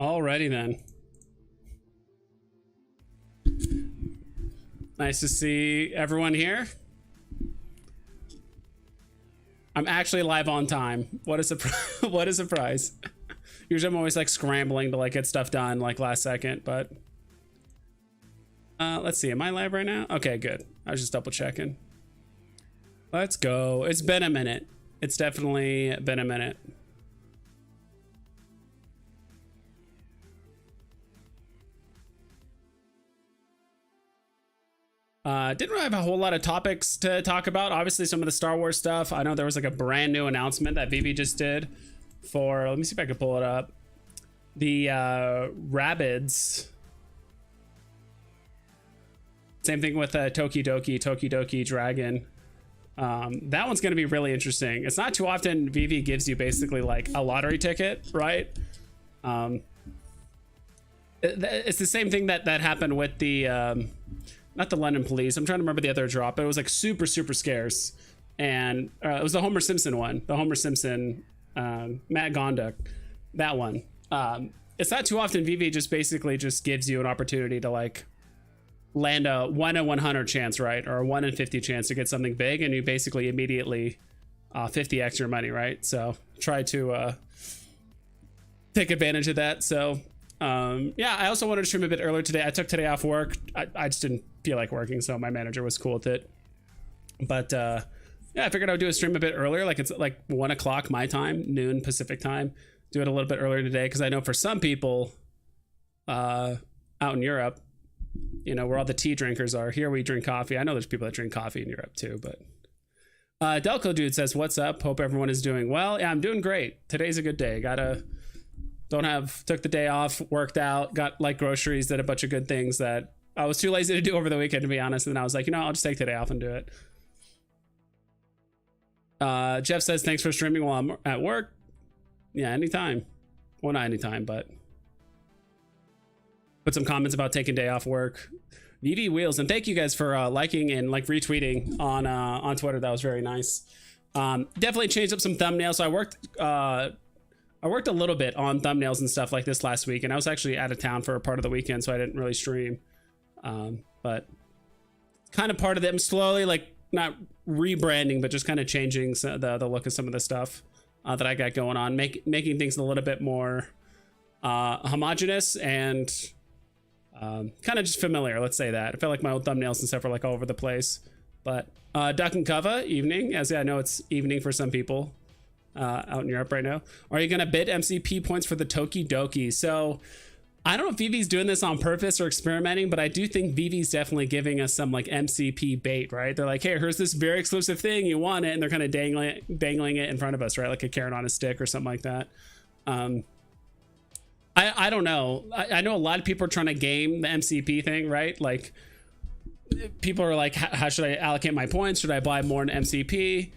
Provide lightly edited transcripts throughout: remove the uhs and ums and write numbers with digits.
Alrighty then. Nice to see everyone here. I'm actually live on time. What a surprise! What a surprise! Usually I'm always like scrambling to like get stuff done like last second, but let's see. Am I live right now? Okay, good. I was just double checking. Let's go. It's been a minute. It's definitely been a minute. Didn't really have a whole lot of topics to talk about. Obviously, some of the Star Wars stuff. I know there was like a brand new announcement that Veve just did for, let me see if I can pull it up. The Rabbids. Same thing with Tokidoki Dragon. That one's going to be really interesting. It's not too often Veve gives you basically like a lottery ticket, right? It's the same thing that happened with the not the London Police. I'm trying to remember the other drop, but it was like super scarce, and it was the Homer Simpson one, the Homer Simpson Matt Gondok, that one. It's not too often Veve just basically just gives you an opportunity to like land a 1 in 100 chance, right, or a 1 in 50 chance to get something big, and you basically immediately 50x your money, right? So try to take advantage of that. So yeah, I also wanted to stream a bit earlier today. I took today off work. I just didn't feel like working, so my manager was cool with it. But yeah, I figured I would do a stream a bit earlier, like it's like 1 o'clock my time, noon Pacific time. Do it a little bit earlier today because I know for some people out in Europe, you know, where all the tea drinkers are. Here we drink coffee. I know there's people that drink coffee in Europe too, but Delco Dude says, what's up? Hope everyone is doing well. Yeah, I'm doing great. Today's a good day. Took the day off, worked out, got like groceries, did a bunch of good things that I was too lazy to do over the weekend, to be honest. And I was like, you know, I'll just take today off and do it. Jeff says, thanks for streaming while I'm at work. Yeah, anytime. Well, not anytime, but put some comments about taking day off work. Veve Wheels, and thank you guys for liking and like retweeting on Twitter. That was very nice. Definitely changed up some thumbnails. So I worked a little bit on thumbnails and stuff like this last week, and I was actually out of town for a part of the weekend, so I didn't really stream. But kind of part of them slowly, like not rebranding, but just kind of changing the look of some of the stuff that I got going on, making things a little bit more homogenous and kind of just familiar. Let's say that. I felt like my old thumbnails and stuff were like all over the place. But Duck and Cover, evening. As I know it's evening for some people out in Europe right now. Are you gonna bid MCP points for the Tokidoki? So I don't know if Veve's doing this on purpose or experimenting, but I do think Veve's definitely giving us some like MCP bait, right? They're like, hey, here's this very exclusive thing, you want it, and they're kind of dangling it in front of us, right? Like a carrot on a stick or something like that. I don't know. I know a lot of people are trying to game the MCP thing, right? Like people are like, how should I allocate my points? Should I buy more in MCP?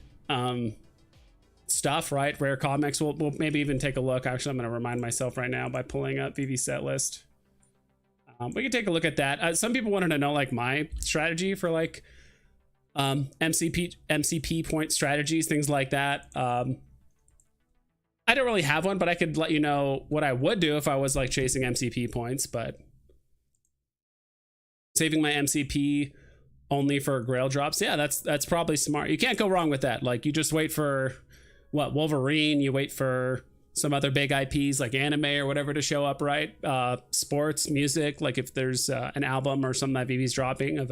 Stuff, right? Rare comics. We'll maybe even take a look. Actually, I'm going to remind myself right now by pulling up Veve set list. We can take a look at that. Some people wanted to know like my strategy for like MCP point strategies, things like that. I don't really have one, but I could let you know what I would do if I was like chasing MCP points, but saving my MCP only for grail drops. Yeah, that's probably smart. You can't go wrong with that. Like you just wait for what, Wolverine, you wait for some other big IPs like anime or whatever to show up, right? Sports, music, like if there's an album or something that Veve's dropping of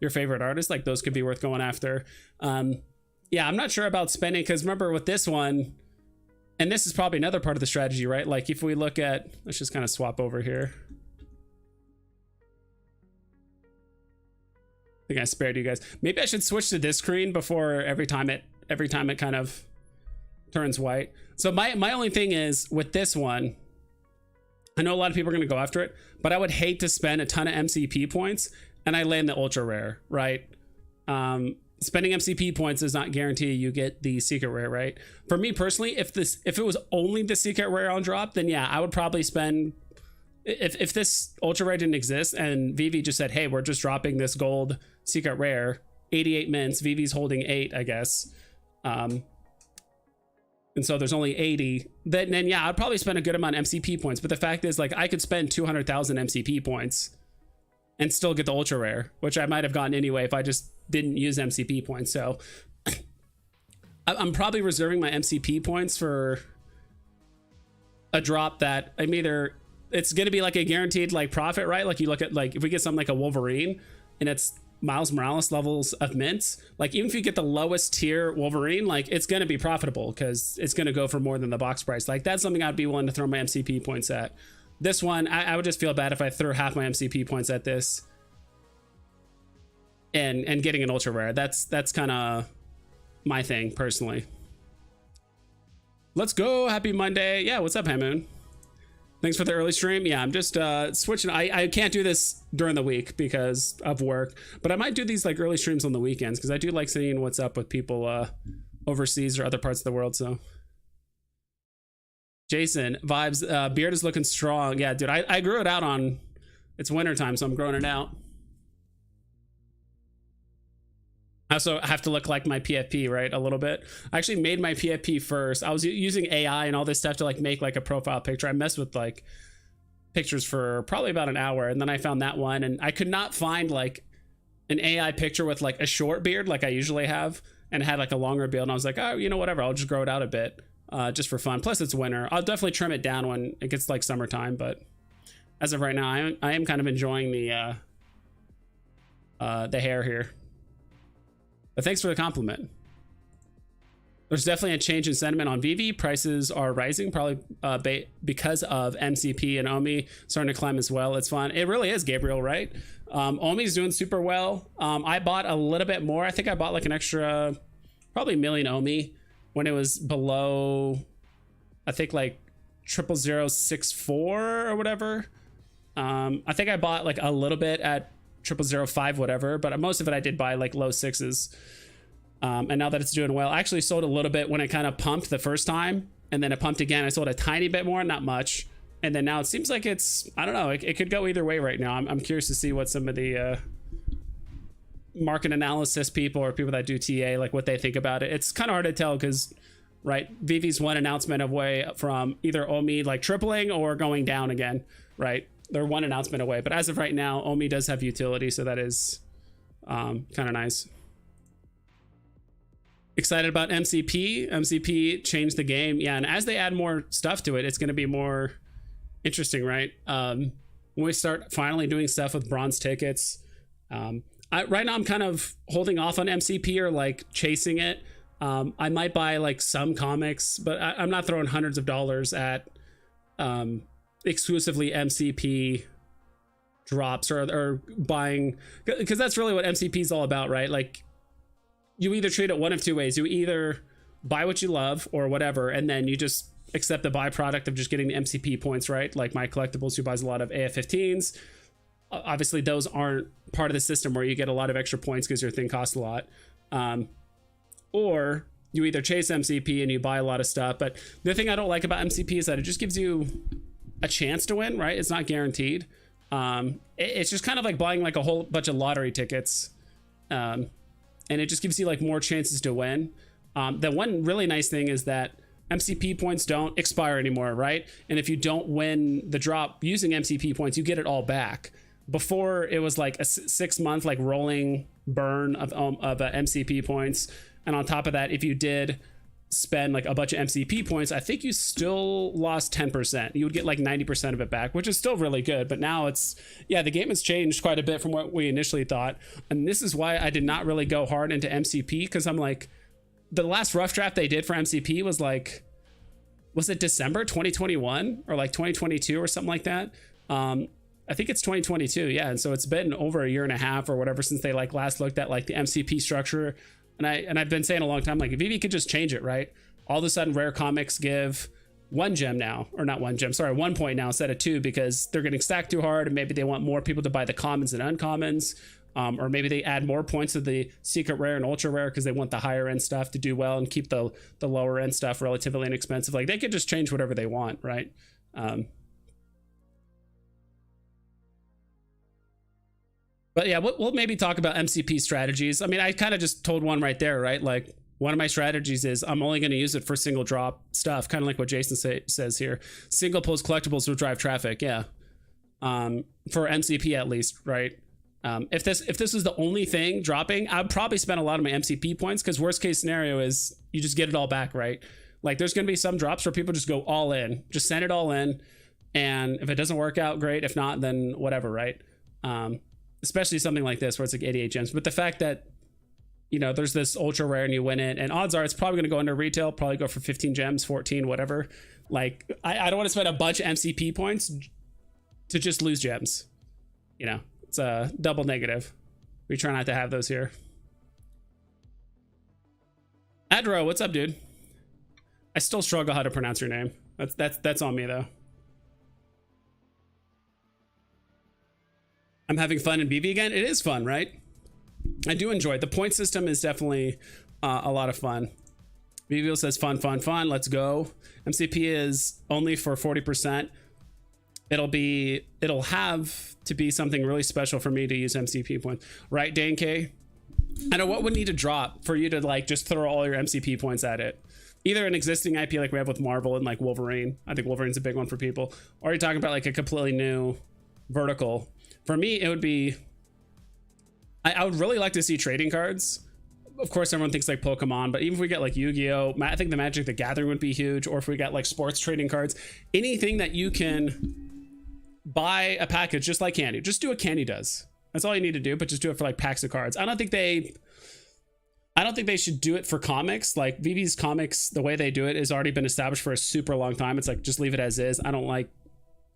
your favorite artist, like those could be worth going after. Yeah, I'm not sure about spending, because remember with this one, and this is probably another part of the strategy, right? Like if we look at, let's just kind of swap over here. I think I spared you guys. Maybe I should switch to this screen before every time it kind of turns white. So my only thing is with this one, I know a lot of people are going to go after it, but I would hate to spend a ton of MCP points and I land the ultra rare, right? Spending MCP points does not guarantee you get the secret rare, right? For me personally, if it was only the secret rare on drop, then yeah, I would probably spend, if this ultra rare didn't exist and Veve just said, hey, we're just dropping this gold secret rare, 88 mints, Veve's holding 8, I guess. and so there's only 80, then yeah, I'd probably spend a good amount of MCP points. But the fact is, like, I could spend 200,000 MCP points and still get the ultra rare, which I might have gotten anyway if I just didn't use MCP points. So I'm probably reserving my MCP points for a drop that I'm either, it's going to be like a guaranteed like profit, right? Like you look at, like, if we get something like a Wolverine and it's Miles Morales levels of mints, like even if you get the lowest tier Wolverine, like it's going to be profitable because it's going to go for more than the box price. Like that's something I'd be willing to throw my MCP points at. This one, I would just feel bad if I threw half my MCP points at this and getting an ultra rare. That's kind of my thing personally. Let's go. Happy Monday. Yeah, what's up, Hamoon? Thanks for the early stream. Yeah, I'm just switching. I can't do this during the week because of work, but I might do these like early streams on the weekends because I do like seeing what's up with people overseas or other parts of the world. So Jason, vibes, beard is looking strong. Yeah, dude, I grew it out on, it's winter time, so I'm growing it out. I also have to look like my PFP, right? A little bit. I actually made my PFP first. I was using AI and all this stuff to like make like a profile picture. I messed with like pictures for probably about an hour, and then I found that one, and I could not find like an AI picture with like a short beard like I usually have, and it had like a longer beard, and I was like, oh, you know, whatever, I'll just grow it out a bit, just for fun. Plus it's winter. I'll definitely trim it down when it gets like summertime, but as of right now, I am kind of enjoying the hair here. But thanks for the compliment. There's definitely a change in sentiment on Veve. Prices are rising, probably because of MCP and Omi starting to climb as well. It's fun. It really is, Gabriel, right? Omi's doing super well. I bought a little bit more. I think I bought like an extra, probably million Omi when it was below, I think like 00064 or whatever. I think I bought like a little bit at 0005 whatever, but most of it I did buy like low sixes. And now that it's doing well, I actually sold a little bit when it kind of pumped the first time, and then it pumped again. I sold a tiny bit more, not much, and then now it seems like it's, I don't know, it could go either way right now. I'm curious to see what some of the market analysis people or people that do TA, like what they think about it. It's kind of hard to tell because, right, Vivi's one announcement away from either Omi like tripling or going down again, right? They're one announcement away, but as of right now, Omi does have utility, so that is kind of nice. Excited about MCP. MCP changed the game, yeah, and as they add more stuff to it, it's going to be more interesting, right? When we start finally doing stuff with bronze tickets, right now I'm kind of holding off on MCP or like chasing it. I might buy like some comics, but I'm not throwing hundreds of dollars at exclusively MCP drops or buying, because that's really what MCP is all about, right? Like you either treat it one of two ways. You either buy what you love or whatever, and then you just accept the byproduct of just getting the MCP points, right? Like my collectibles, who buys a lot of AF-15s. Obviously those aren't part of the system where you get a lot of extra points because your thing costs a lot. Or you either chase MCP and you buy a lot of stuff. But the thing I don't like about MCP is that it just gives you a chance to win, right? It's not guaranteed. It's just kind of like buying like a whole bunch of lottery tickets, and it just gives you like more chances to win. The one really nice thing is that MCP points don't expire anymore, right? And if you don't win the drop using MCP points, you get it all back. Before it was like a 6 month like rolling burn of MCP points, and on top of that, if you did spend like a bunch of MCP points, I think you still lost 10%. You would get like 90% of it back, which is still really good. But now it's, yeah, the game has changed quite a bit from what we initially thought. And this is why I did not really go hard into MCP, because I'm like, the last rough draft they did for MCP was like, was it December 2021 or like 2022 or something like that? I think it's 2022. Yeah. And so it's been over a year and a half or whatever since they like last looked at like the MCP structure. And I've been saying a long time, like if Veve could just change it, right? All of a sudden rare comics give 1 gem now, or not 1 gem, sorry, 1 point now instead of 2, because they're getting stacked too hard, and maybe they want more people to buy the commons and uncommons, or maybe they add more points to the secret rare and ultra rare because they want the higher end stuff to do well and keep the lower end stuff relatively inexpensive. Like they could just change whatever they want, right? But yeah, we'll maybe talk about MCP strategies. I mean, I kind of just told one right there, right? Like one of my strategies is I'm only going to use it for single drop stuff, kind of like what Jason says here. Single pulls collectibles will drive traffic. Yeah. For MCP at least, right? If this was the only thing dropping, I'd probably spend a lot of my MCP points, because worst case scenario is you just get it all back, right? Like there's going to be some drops where people just go all in, just send it all in. And if it doesn't work out, great. If not, then whatever, right? Especially something like this where it's like 88 gems. But the fact that, you know, there's this ultra rare and you win it, and odds are it's probably going to go into retail, probably go for 15 gems, 14, whatever. Like I don't want to spend a bunch of MCP points to just lose gems. You know, it's a double negative. We try not to have those here. Adro, what's up, dude? I still struggle how to pronounce your name. That's on me though. I'm having fun in BV again. It is fun, right? I do enjoy it. The point system is definitely a lot of fun. BV says fun. Let's go. MCP is only for 40%. It'll have to be something really special for me to use MCP points, right, Dane K? I know what would need to drop for you to like just throw all your MCP points at it. Either an existing IP like we have with Marvel and like Wolverine. I think Wolverine's a big one for people. Or you're talking about like a completely new vertical. For me, it would be, I would really like to see trading cards. Of course, everyone thinks like Pokemon, but even if we get like Yu-Gi-Oh, I think the Magic the Gathering would be huge. Or if we got like sports trading cards, anything that you can buy a package just like Candy. Just do what Candy does. That's all you need to do, but just do it for like packs of cards. I don't think they should do it for comics. Like VV's comics, the way they do it has already been established for a super long time. It's like, just leave it as is. I don't like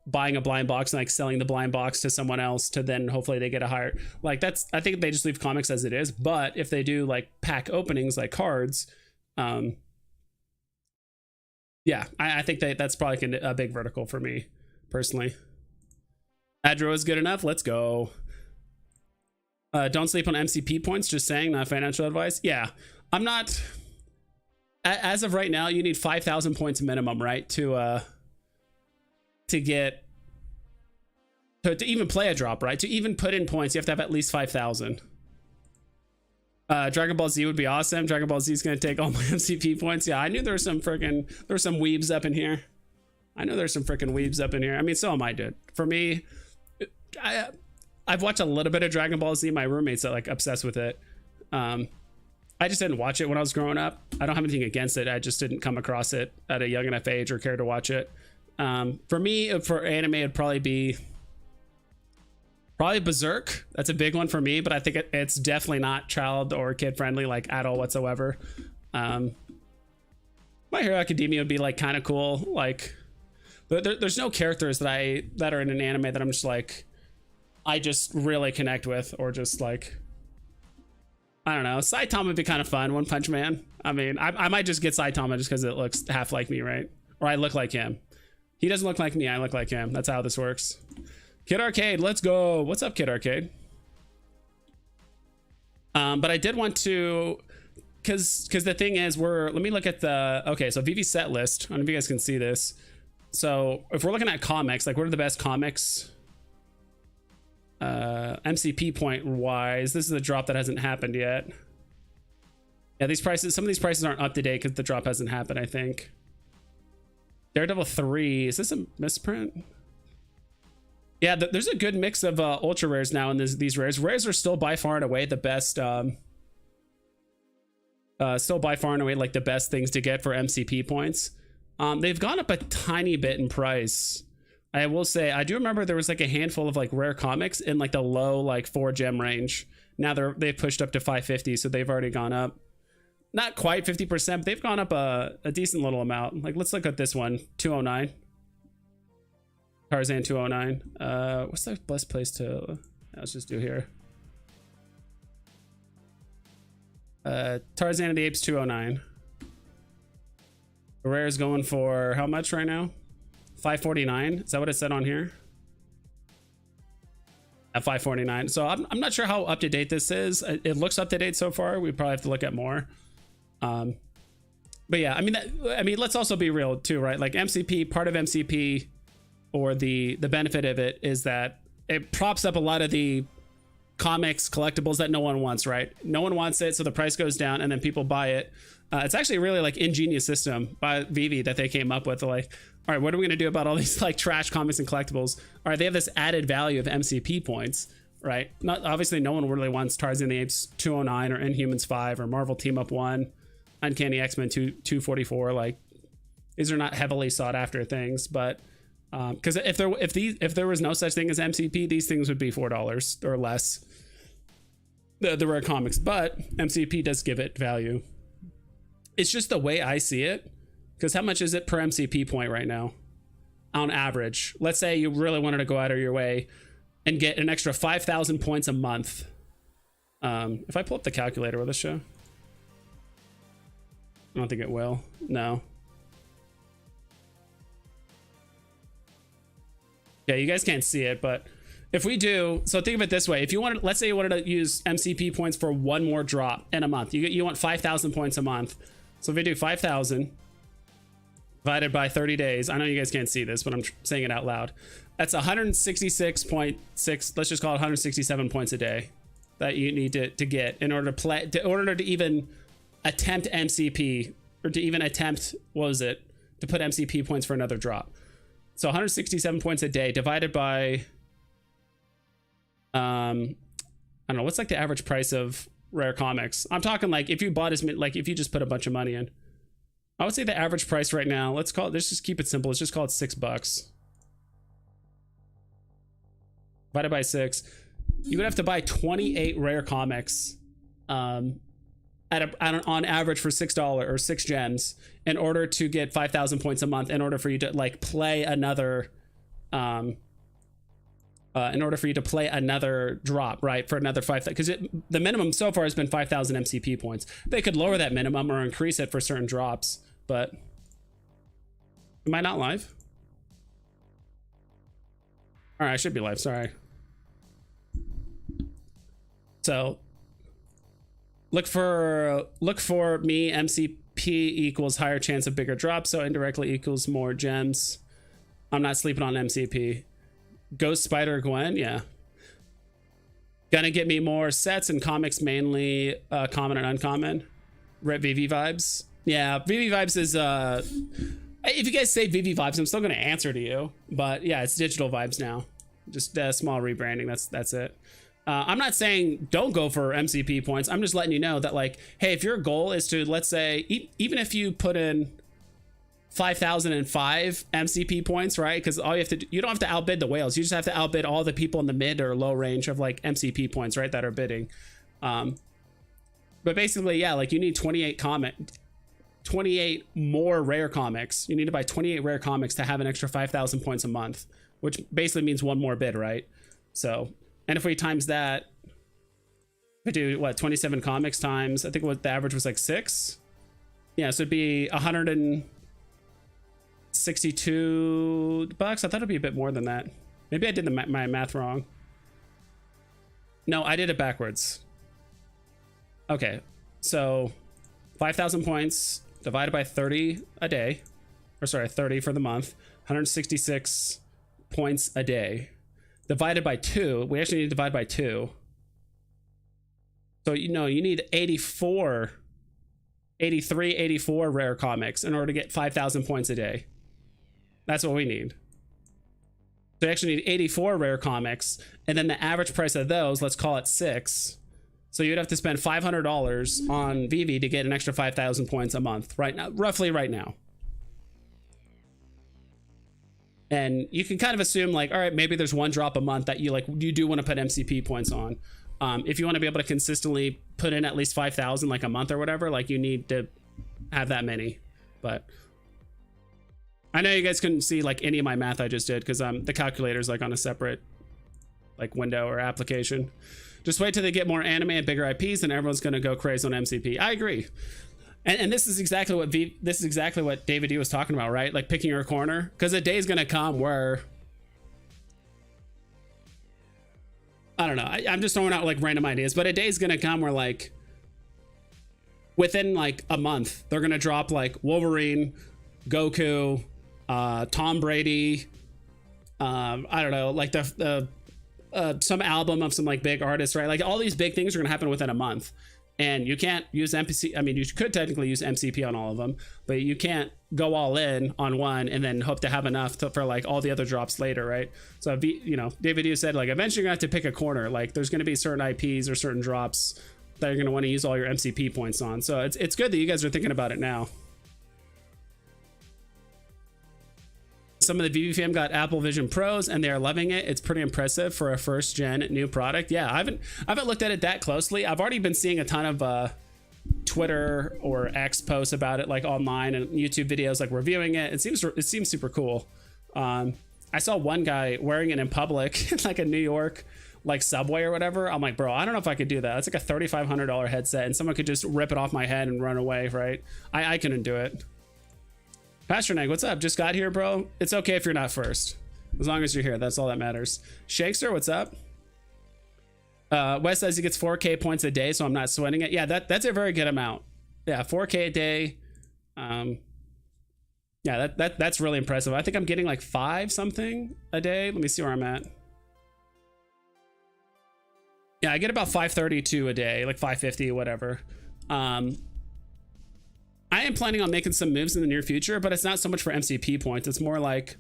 buying a blind box and like selling the blind box to someone else to then hopefully they get a higher, like that's, I think they just leave comics as it is. But if they do like pack openings like cards, yeah, I think that's probably a big vertical for me personally. Adro is good enough. Let's go. Don't sleep on MCP points, just saying, not financial advice. Yeah, I'm not, as of right now, you need 5,000 points minimum, right? To get to even play a drop, right? To even put in points, you have to have at least 5,000. Dragon Ball Z would be awesome. Dragon Ball Z is going to take all my MCP points. Yeah, I knew there were some weebs up in here. I know there's some freaking weebs up in here. I mean, so am I, dude. For me, I've watched a little bit of Dragon Ball Z. My roommates are like obsessed with it. I just didn't watch it when I was growing up. I don't have anything against it. I just didn't come across it at a young enough age or care to watch it. For me, for anime, it'd probably be Berserk. That's a big one for me, but I think it's definitely not child or kid friendly, like at all whatsoever. My Hero Academia would be like kind of cool. Like, there's no characters that are in an anime that I'm just like, I just really connect with, or just like, I don't know. Saitama would be kind of fun. One Punch Man. I mean, I might just get Saitama just because it looks half like me, right? Or I look like him. He doesn't look like me. I look like him. That's how this works. Kid Arcade, let's go. What's up, Kid Arcade? But I did want to, because the thing is, let me look at the, okay, so VV set list. I don't know if you guys can see this. So if we're looking at comics, like what are the best comics? MCP point wise, this is a drop that hasn't happened yet. Yeah, some of these prices aren't up to date because the drop hasn't happened, I think. Daredevil 3, is this a misprint? Yeah, there's a good mix of ultra rares now in these rares. Rares are still by far and away the best, still by far and away like the best things to get for MCP points. They've gone up a tiny bit in price. I will say, I do remember there was like a handful of like rare comics in like the low like 4 gem range. Now they've pushed up to 550, so they've already gone up. Not quite 50%, but they've gone up a decent little amount. Like, let's look at this one, 209. Tarzan 209. What's the best place to, let's just do here. Tarzan of the Apes 209. The rare is going for how much right now? 549. Is that what it said on here? At 549. So I'm not sure how up to date this is. It looks up to date so far. We probably have to look at more. But yeah, I mean, let's also be real too, right? Like MCP, part of MCP, or the benefit of it is that it props up a lot of the comics collectibles that no one wants, right? No one wants it, so the price goes down and then people buy it. It's actually a really like ingenious system by Veve that they came up with. Like, all right, what are we gonna do about all these like trash comics and collectibles? All right, they have this added value of MCP points, right? Not obviously, no one really wants Tarzan the Apes 209 or Inhumans 5 or Marvel Team Up 1, Uncanny X-Men 244. Like, these are not heavily sought after things, but because if there was no such thing as MCP, these things would be $4 or less. The rare comics, but MCP does give it value. It's just the way I see it. Because how much is it per MCP point right now? On average. Let's say you really wanted to go out of your way and get an extra 5,000 points a month. If I pull up the calculator, will this show? I don't think it will. No. Yeah, you guys can't see it, but if we do, so think of it this way. If you wanted, let's say you wanted to use MCP points for one more drop in a month. You want 5,000 points a month. So if we do 5,000 divided by 30 days, I know you guys can't see this, but I'm saying it out loud. That's 166.6, let's just call it 167 points a day that you need to get in order to play, in order to even attempt MCP, or to even attempt, what was it, to put MCP points for another drop. So 167 points a day divided by, I don't know, what's like the average price of rare comics? I'm talking like if you bought as many, like if you just put a bunch of money in, I would say the average price right now, let's just keep it simple. Let's just call it $6. Divided by 6, you would have to buy 28 rare comics on average for $6 or 6 gems in order to get 5,000 points a month, in order for you to like play another in order for you to play another drop, right, for another 5,000, because the minimum so far has been 5,000 MCP points. They could lower that minimum or increase it for certain drops, but am I not live? All right, I should be live, sorry. So look for me, MCP equals higher chance of bigger drops, so indirectly equals more gems. I'm not sleeping on MCP. Ghost Spider Gwen, yeah. Gonna get me more sets and comics, mainly common and uncommon. Rep Veve vibes. Yeah, Veve vibes is if you guys say Veve vibes, I'm still gonna answer to you. But yeah, it's digital vibes now. Just a small rebranding. That's it. I'm not saying don't go for MCP points. I'm just letting you know that, like, hey, if your goal is to, let's say, even if you put in 5,005 MCP points, right? Because all you have to do, you don't have to outbid the whales. You just have to outbid all the people in the mid or low range of like MCP points, right? That are bidding. But basically, yeah, like you need 28 more rare comics. You need to buy 28 rare comics to have an extra 5,000 points a month, which basically means one more bid, right? So, and if we times that, we do what, 27 comics times, I think what the average was like 6. Yeah, so it'd be 162 bucks. I thought it'd be a bit more than that. Maybe I did my math wrong. No, I did it backwards. Okay, so 5,000 points divided by 30 a day, or sorry, 30 for the month, 166 points a day. Divided by 2, we actually need to divide by 2. So, you know, you need 84 rare comics in order to get 5,000 points a day. That's what we need. So you actually need 84 rare comics, and then the average price of those, let's call it 6. So you'd have to spend $500 on Veve to get an extra 5,000 points a month right now, roughly right now. And you can kind of assume like, all right, maybe there's one drop a month that you do want to put MCP points on. If you want to be able to consistently put in at least 5,000 like a month or whatever, like you need to have that many. But I know you guys couldn't see like any of my math I just did because the calculator's like on a separate like window or application. Just wait till they get more anime and bigger IPs and everyone's going to go crazy on MCP. I agree. And this is exactly what David D was talking about, right? Like picking your corner, because a day is going to come where, I don't know, I'm just throwing out like random ideas, but a day is going to come where like within like a month, they're going to drop like Wolverine, Goku, Tom Brady, I don't know, like the some album of some like big artists, right? Like all these big things are going to happen within a month, and you can't use MPC. I mean, you could technically use MCP on all of them, but you can't go all in on one and then hope to have enough for like all the other drops later, right? So, you know, David, you said like eventually you're gonna have to pick a corner. Like there's going to be certain IPs or certain drops that you're going to want to use all your MCP points on. So it's good that you guys are thinking about it now. Some of the VV fam got Apple Vision Pros and they're loving it. It's pretty impressive for a first gen new product. Yeah, I haven't looked at it that closely. I've already been seeing a ton of Twitter or X posts about it, like online, and YouTube videos like reviewing it. It seems super cool. I saw one guy wearing it in public, like a New York like subway or whatever. I'm like, bro, I don't know if I could do that. It's like a $3,500 headset, and someone could just rip it off my head and run away, right? I couldn't do it. Pastor Neg, what's up? Just got here, bro. It's okay if you're not first. As long as you're here, that's all that matters. Shakester, what's up? Wes says he gets 4K points a day, so I'm not sweating it. Yeah, that's a very good amount. Yeah, 4K a day. Yeah, that's really impressive. I think I'm getting like 5 something a day. Let me see where I'm at. Yeah, I get about 532 a day, like 550, whatever. I am planning on making some moves in the near future, but it's not so much for MCP points. It's more like,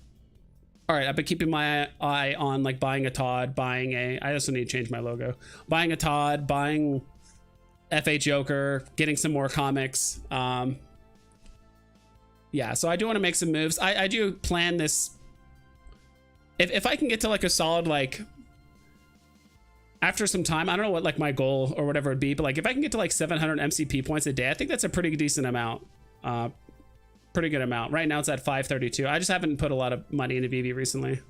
all right, I've been keeping my eye on like buying a Todd, I also need to change my logo. Buying a Todd, buying FA Joker, getting some more comics. Yeah, so I do want to make some moves. I do plan this. If I can get to like a solid, like after some time, I don't know what like my goal or whatever would be, but like if I can get to like 700 MCP points a day, I think that's a pretty decent amount. Pretty good amount. Right now it's at 532. I just haven't put a lot of money into VV recently.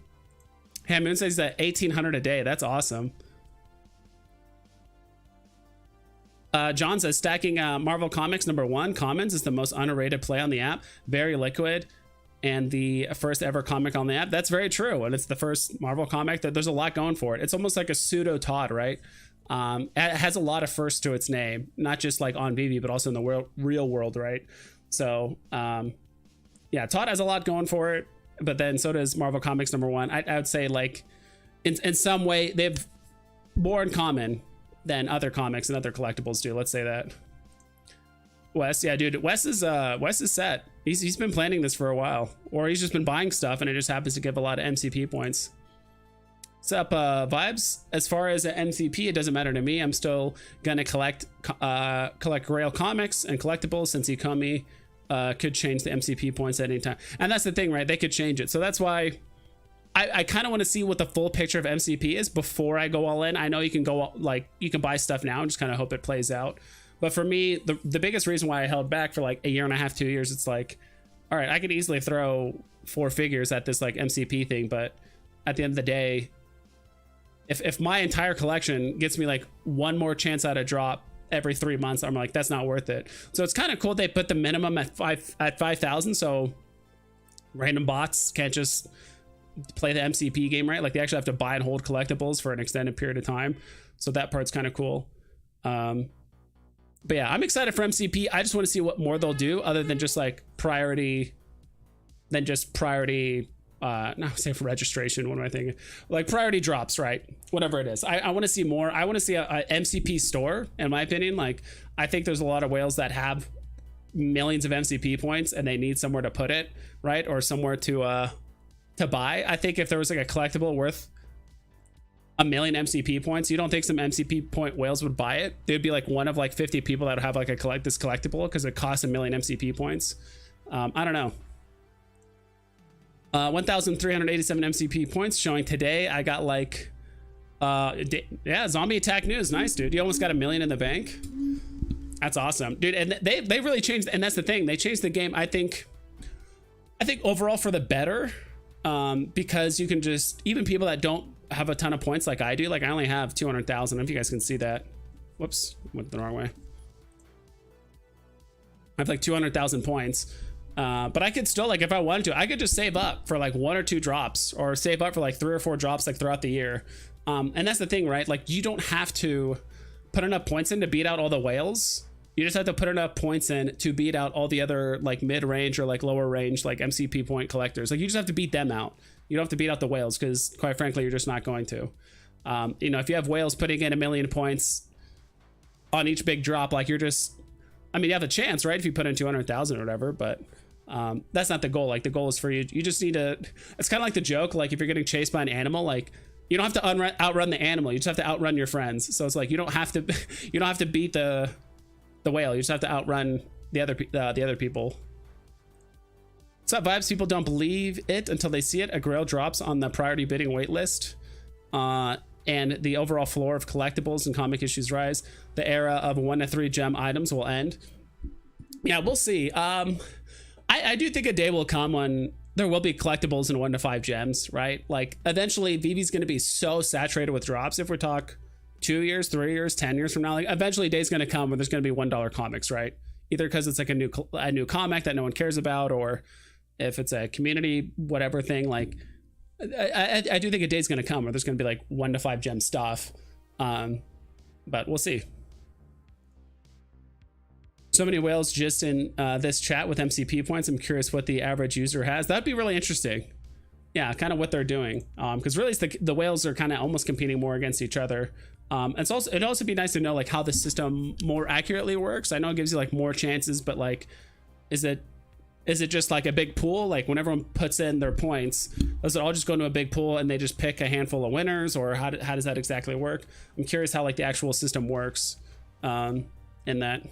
Hey, Moon says that 1800 a day. That's awesome. John says stacking Marvel Comics #1 Commons is the most underrated play on the app. Very liquid. And the first ever comic on the app. That's very true. And it's the first Marvel comic that there's a lot going for it. It's almost like a pseudo Todd, right? It has a lot of firsts to its name, not just like on VV, but also in the real world, right? So, yeah, Todd has a lot going for it, but then so does Marvel Comics #1. I would say like in some way they have more in common than other comics and other collectibles do. Let's say that. Wes, yeah, dude, Wes is set. He's been planning this for a while, or he's just been buying stuff and it just happens to give a lot of MCP points. What's up, Vibes? As far as MCP, it doesn't matter to me. I'm still gonna collect Grail comics and collectibles, since Ikami could change the MCP points at any time. And that's the thing, right? They could change it. So that's why I kind of want to see what the full picture of MCP is before I go all in. I know you can go like you can buy stuff now and just kind of hope it plays out. But for me, the biggest reason why I held back for like a year and a half, 2 years, it's like, all right, I could easily throw 4 figures at this like MCP thing, but at the end of the day, if my entire collection gets me like one more chance at a drop every 3 months, I'm like, that's not worth it. So it's kind of cool they put the minimum at 5,000, so random bots can't just play the MCP game, right? Like they actually have to buy and hold collectibles for an extended period of time. So that part's kind of cool. But yeah, I'm excited for MCP. I just want to see what more they'll do other than just like priority, not say for registration. What am I thinking? Like priority drops, right? Whatever it is. I want to see more. I want to see a MCP store, in my opinion. Like I think there's a lot of whales that have millions of MCP points and they need somewhere to put it, right? Or somewhere to buy. I think if there was like a collectible worth 1 million MCP points, you don't think some MCP point whales would buy it? They'd be like one of like 50 people that would have like this collectible because it costs 1 million MCP points. I don't know. 1,387 MCP points showing today. I got like, yeah, zombie attack news. Nice, dude. You almost got 1 million in the bank. That's awesome, dude. And they really changed, and that's the thing. They changed the game. I think overall for the better, because you can just, even people that don't have a ton of points like I do, like I only have 200,000. If you guys can see that. Whoops, went the wrong way. I have like 200,000 points. But I could still, like, if I wanted to, I could just save up for like 1 or 2 drops, or save up for like 3 or 4 drops like throughout the year. And that's the thing, right? Like you don't have to put enough points in to beat out all the whales. You just have to put enough points in to beat out all the other like mid-range or like lower range like MCP point collectors. Like you just have to beat them out. You don't have to beat out the whales, because quite frankly, you're just not going to. You know, if you have whales putting in 1 million points on each big drop, like you're just, I mean, you have a chance, right? If you put in 200,000 or whatever, but that's not the goal. Like the goal is for you. You just need to, it's kind of like the joke. Like if you're getting chased by an animal, like you don't have to outrun the animal. You just have to outrun your friends. So it's like, you don't have to, you don't have to beat the whale. You just have to outrun the other people. What's up, Vibes? People don't believe it until they see it. A grail drops on the priority bidding wait list. And the overall floor of collectibles and comic issues rise. The era of 1 to 3 gem items will end. Yeah, we'll see. I do think a day will come when there will be collectibles in 1 to 5 gems, right? Like eventually Veve's going to be so saturated with drops. If we talk 2 years, 3 years, 10 years from now, like eventually a day's going to come when there's going to be $1 comics, right? Either because it's like a new comic that no one cares about, or if it's a community whatever thing. Like I do think a day's going to come where there's going to be like 1 to 5 gem stuff, but we'll see. So many whales just in this chat with MCP points. I'm curious what the average user has. That'd be really interesting. Yeah, kind of what they're doing, because really it's the whales are kind of almost competing more against each other. It'd also be nice to know like how the system more accurately works. I know it gives you like more chances, but like is it just like a big pool? Like when everyone puts in their points, does it all just go into a big pool and they just pick a handful of winners, or how does that exactly work? I'm curious how like the actual system works in that.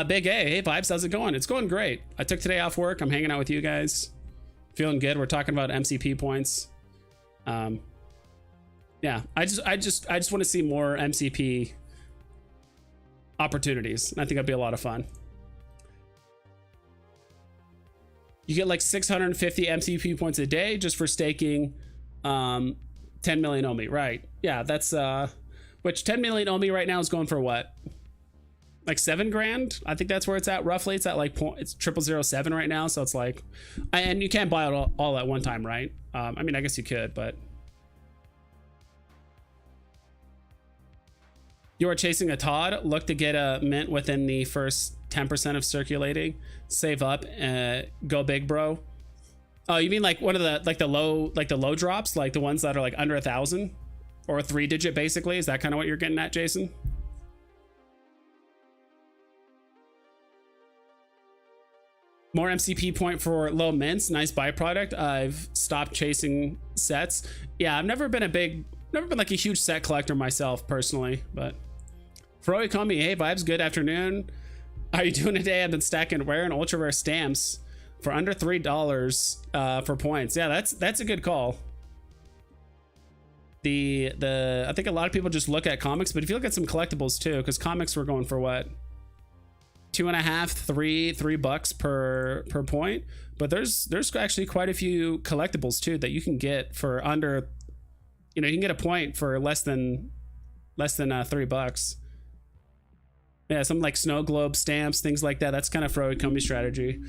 Big A, hey Vibes, how's it going? It's going great. I took today off work. I'm hanging out with you guys, feeling good. We're talking about MCP points. Yeah, I just want to see more MCP opportunities. I think that'd be a lot of fun. You get like 650 MCP points a day just for staking 10 million OMI, right? Yeah, that's which 10 million OMI right now is going for what? Like 7 grand? I think that's where it's at roughly. It's at like it's 0007 right now, so it's like, and you can't buy it all at one time, right? I mean, I guess you could, but you are chasing a Todd. Look to get a mint within the first 10% of circulating. Save up, go big, bro. Oh, you mean like one of the low drops, like the ones that are like under 1,000 or a 3-digit basically? Is that kind of what you're getting at, Jason? More MCP point for low mints. Nice byproduct. I've stopped chasing sets. Yeah, I've never been like a huge set collector myself personally, but Froy Kami, hey Vibes, good afternoon. How are you doing today? I've been stacking rare and ultra rare stamps for under $3 for points. Yeah, that's a good call. I think a lot of people just look at comics, but if you look at some collectibles too, because comics were going for what? $2.5, $3 per point, but there's actually quite a few collectibles too that you can get for under, you can get a point for less than $3. Yeah, some like snow globe stamps, things like that. That's kind of Froy Comey strategy.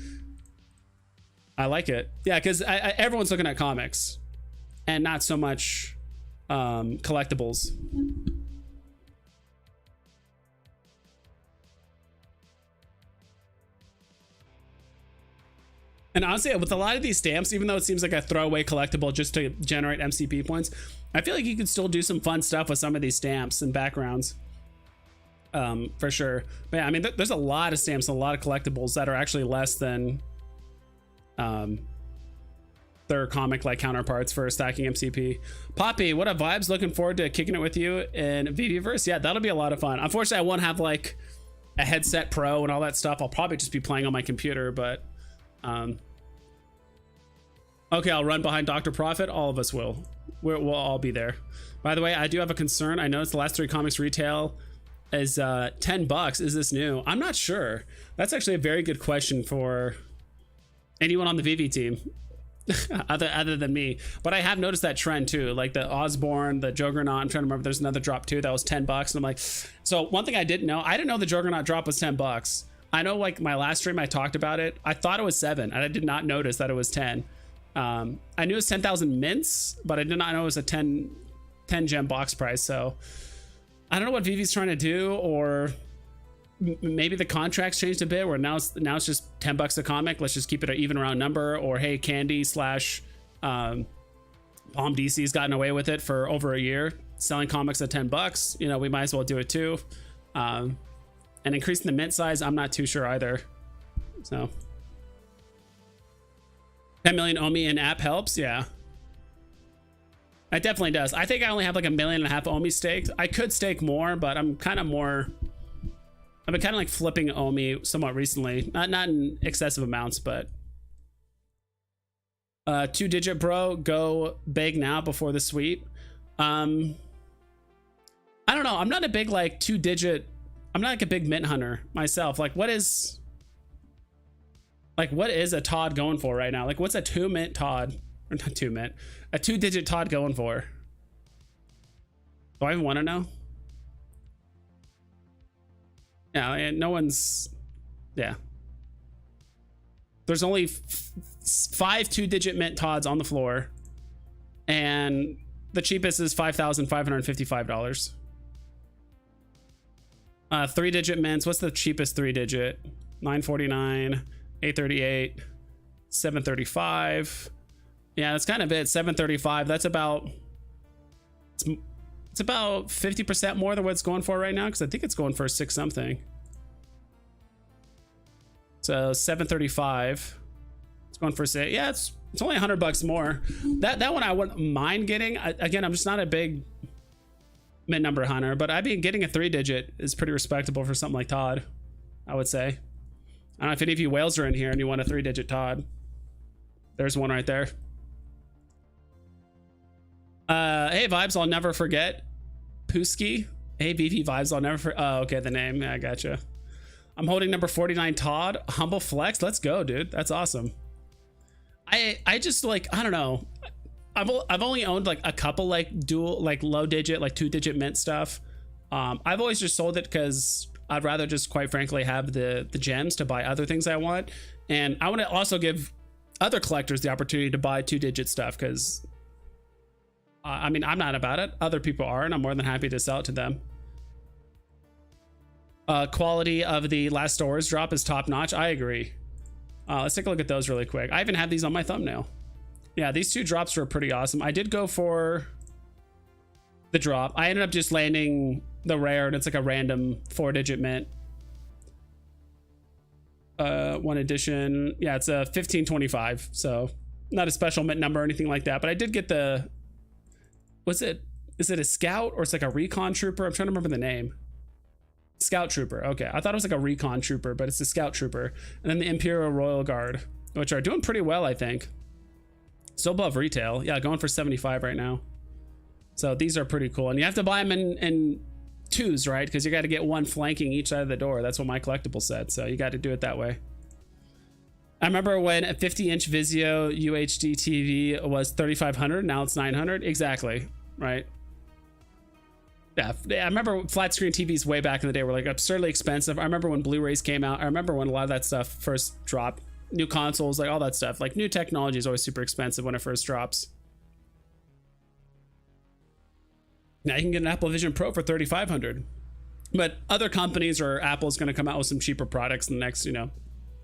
I like it. Yeah, because everyone's looking at comics and not so much collectibles. And honestly, with a lot of these stamps, even though it seems like a throwaway collectible just to generate MCP points, I feel like you could still do some fun stuff with some of these stamps and backgrounds. For sure. But yeah, I mean, there's a lot of stamps, a lot of collectibles that are actually less than their comic-like counterparts for stacking MCP. Poppy, what up, Vibes? Looking forward to kicking it with you in Veveverse. Yeah, that'll be a lot of fun. Unfortunately, I won't have like a headset pro and all that stuff. I'll probably just be playing on my computer, but okay, I'll run behind Dr. Profit. All of us will. We'll all be there. By the way, I do have a concern. I noticed the last 3 comics retail is $10. Is this new? I'm not sure. That's actually a very good question for anyone on the Veve team other than me. But I have noticed that trend too, like the Osborne, the Juggernaut. I'm trying to remember, there's another drop too that was $10, and I'm like, so one thing I didn't know the Juggernaut drop was $10. I know, like my last stream I talked about it, I thought it was 7 and I did not notice that it was 10. I knew it was 10,000 mints, but I did not know it was a 10 gem box price. So I don't know what Veve's trying to do, or maybe the contracts changed a bit where now it's just $10 a comic. Let's just keep it an even round number, or hey, candy slash Palm DC's gotten away with it for over a year, selling comics at $10. You know, we might as well do it too. And increasing the mint size, I'm not too sure either. So 10 million Omi in app helps. Yeah, it definitely does. I think I only have like 1.5 million Omi staked. I could stake more, but I'm kind of more, I've been kind of like flipping Omi somewhat recently, not in excessive amounts, but 2-digit bro, go big now before the sweep. I don't know. I'm not a big like 2-digit. I'm not like a big mint hunter myself. Like what is a Todd going for right now? Like what's a 2-mint Todd, or not 2-mint, a 2-digit Todd going for? Do I even want to know? Yeah, and no one's, yeah. There's only 5 2-digit mint Todds on the floor, and the cheapest is $5,555. 3-digit mints. What's the cheapest 3-digit? 949, 838, 735. Yeah, that's kind of it. 735. That's about, it's about 50% more than what it's going for right now, because I think it's going for 6 something. So 735. It's going for 6. Yeah, it's only $100 more. That one I wouldn't mind getting. Again, I'm just not a big mint number hunter, but I'd be getting a 3-digit is pretty respectable for something like Todd, I would say. I don't know if any of you whales are in here and you want a 3-digit Todd. There's one right there. Hey Vibes, I'll never forget. Pusky. Hey VV Vibes, I'll never forget. Oh, okay, the name. Yeah, I gotcha. I'm holding number 49 Todd. Humble flex. Let's go, dude. That's awesome. I just like, I don't know. I've only owned like a couple like dual, like low digit, like 2-digit mint stuff. I've always just sold it because I'd rather just quite frankly have the gems to buy other things I want. And I want to also give other collectors the opportunity to buy 2-digit stuff, because I mean, I'm not about it. Other people are, and I'm more than happy to sell it to them. Quality of the last Doors drop is top notch. I agree. Let's take a look at those really quick. I even have these on my thumbnail. Yeah, these 2 drops were pretty awesome. I did go for the drop. I ended up just landing the rare, and it's like a random 4-digit mint. 1 edition. Yeah, it's a 1525. So not a special mint number or anything like that. But I did get the, what's it? Is it a scout or it's like a recon trooper? I'm trying to remember the name. Scout trooper. Okay, I thought it was like a recon trooper, but it's a scout trooper. And then the Imperial Royal Guard, which are doing pretty well, I think. Still above retail. Yeah, going for 75 right now. So these are pretty cool. And you have to buy them in 2s, right? Because you got to get 1 flanking each side of the door. That's what my collectible said. So you got to do it that way. I remember when a 50-inch Vizio UHD TV was $3,500. Now it's $900. Exactly. Right. Yeah, I remember flat screen TVs way back in the day were like absurdly expensive. I remember when Blu-rays came out. I remember when a lot of that stuff first dropped. New consoles, like all that stuff. Like new technology is always super expensive when it first drops. Now you can get an Apple Vision Pro for $3,500. But other companies or Apple's going to come out with some cheaper products in the next,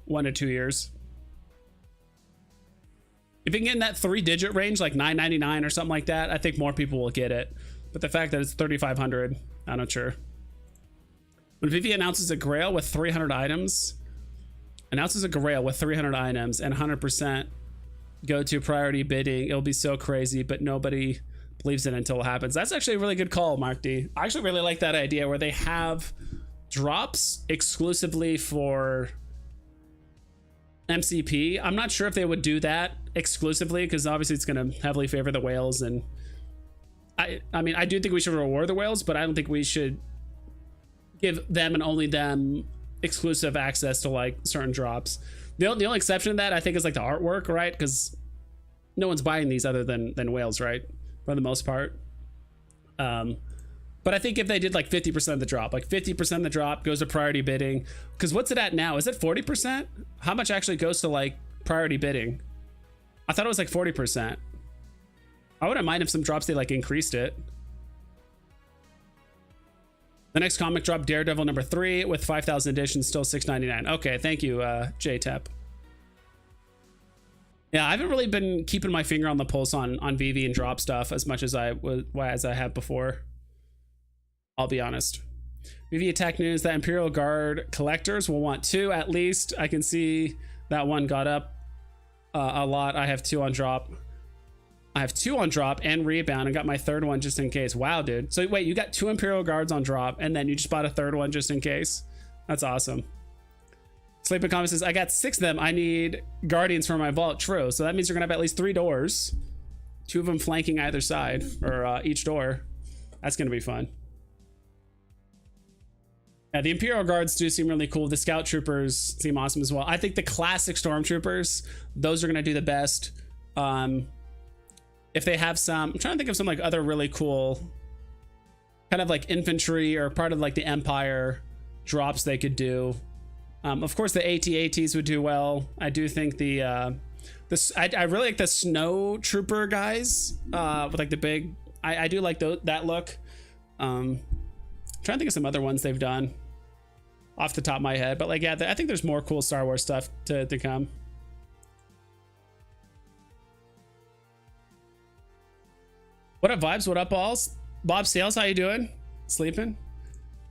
1 to 2 years. If you can get in that 3-digit range, like $999 or something like that, I think more people will get it. But the fact that it's $3,500, I'm not sure. When Veve announces a grail with 300 items, and 100% go to priority bidding, it'll be so crazy, but nobody believes it until it happens. That's actually a really good call, Mark D. I actually really like that idea where they have drops exclusively for MCP. I'm not sure if they would do that exclusively, because obviously it's going to heavily favor the whales, and I mean, I do think we should reward the whales, but I don't think we should give them and only them exclusive access to like certain drops. The only exception to that, I think, is like the artwork, right? Because no one's buying these other than whales, right? For the most part. But I think if they did like 50% of the drop, like 50% of the drop goes to priority bidding. Because what's it at now? Is it 40%? How much actually goes to like priority bidding? I thought it was like 40%. I wouldn't mind if some drops they like increased it. The next comic drop, Daredevil number 3 with 5,000 editions, still $6.99. Okay, thank you, JTEP. Yeah, I haven't really been keeping my finger on the pulse on Veve and drop stuff as much as I have before. I'll be honest. Veve attack news: that Imperial Guard collectors will want 2 at least. I can see that one got up a lot. I have 2 on drop. I have 2 on drop and rebound, and got my 3rd one just in case. Wow, dude. So wait, you got 2 Imperial Guards on drop, and then you just bought a 3rd one just in case. That's awesome. Sleeping Comment says, I got 6 of them. I need Guardians for my vault. True. So that means you're going to have at least 3 doors. 2 of them flanking either side, or each door. That's going to be fun. Yeah, the Imperial Guards do seem really cool. The Scout Troopers seem awesome as well. I think the classic Stormtroopers, those are going to do the best. If they have some, I'm trying to think of some like other really cool kind of like infantry or part of like the Empire drops they could do. Of course, the AT-ATs would do well. I do think I really like the Snow Trooper guys with like the big. I do like that look. Trying to think of some other ones they've done off the top of my head, but like, yeah, I think there's more cool Star Wars stuff to come. What up, vibes? What up, balls? Bob Sales, how you doing? Sleeping?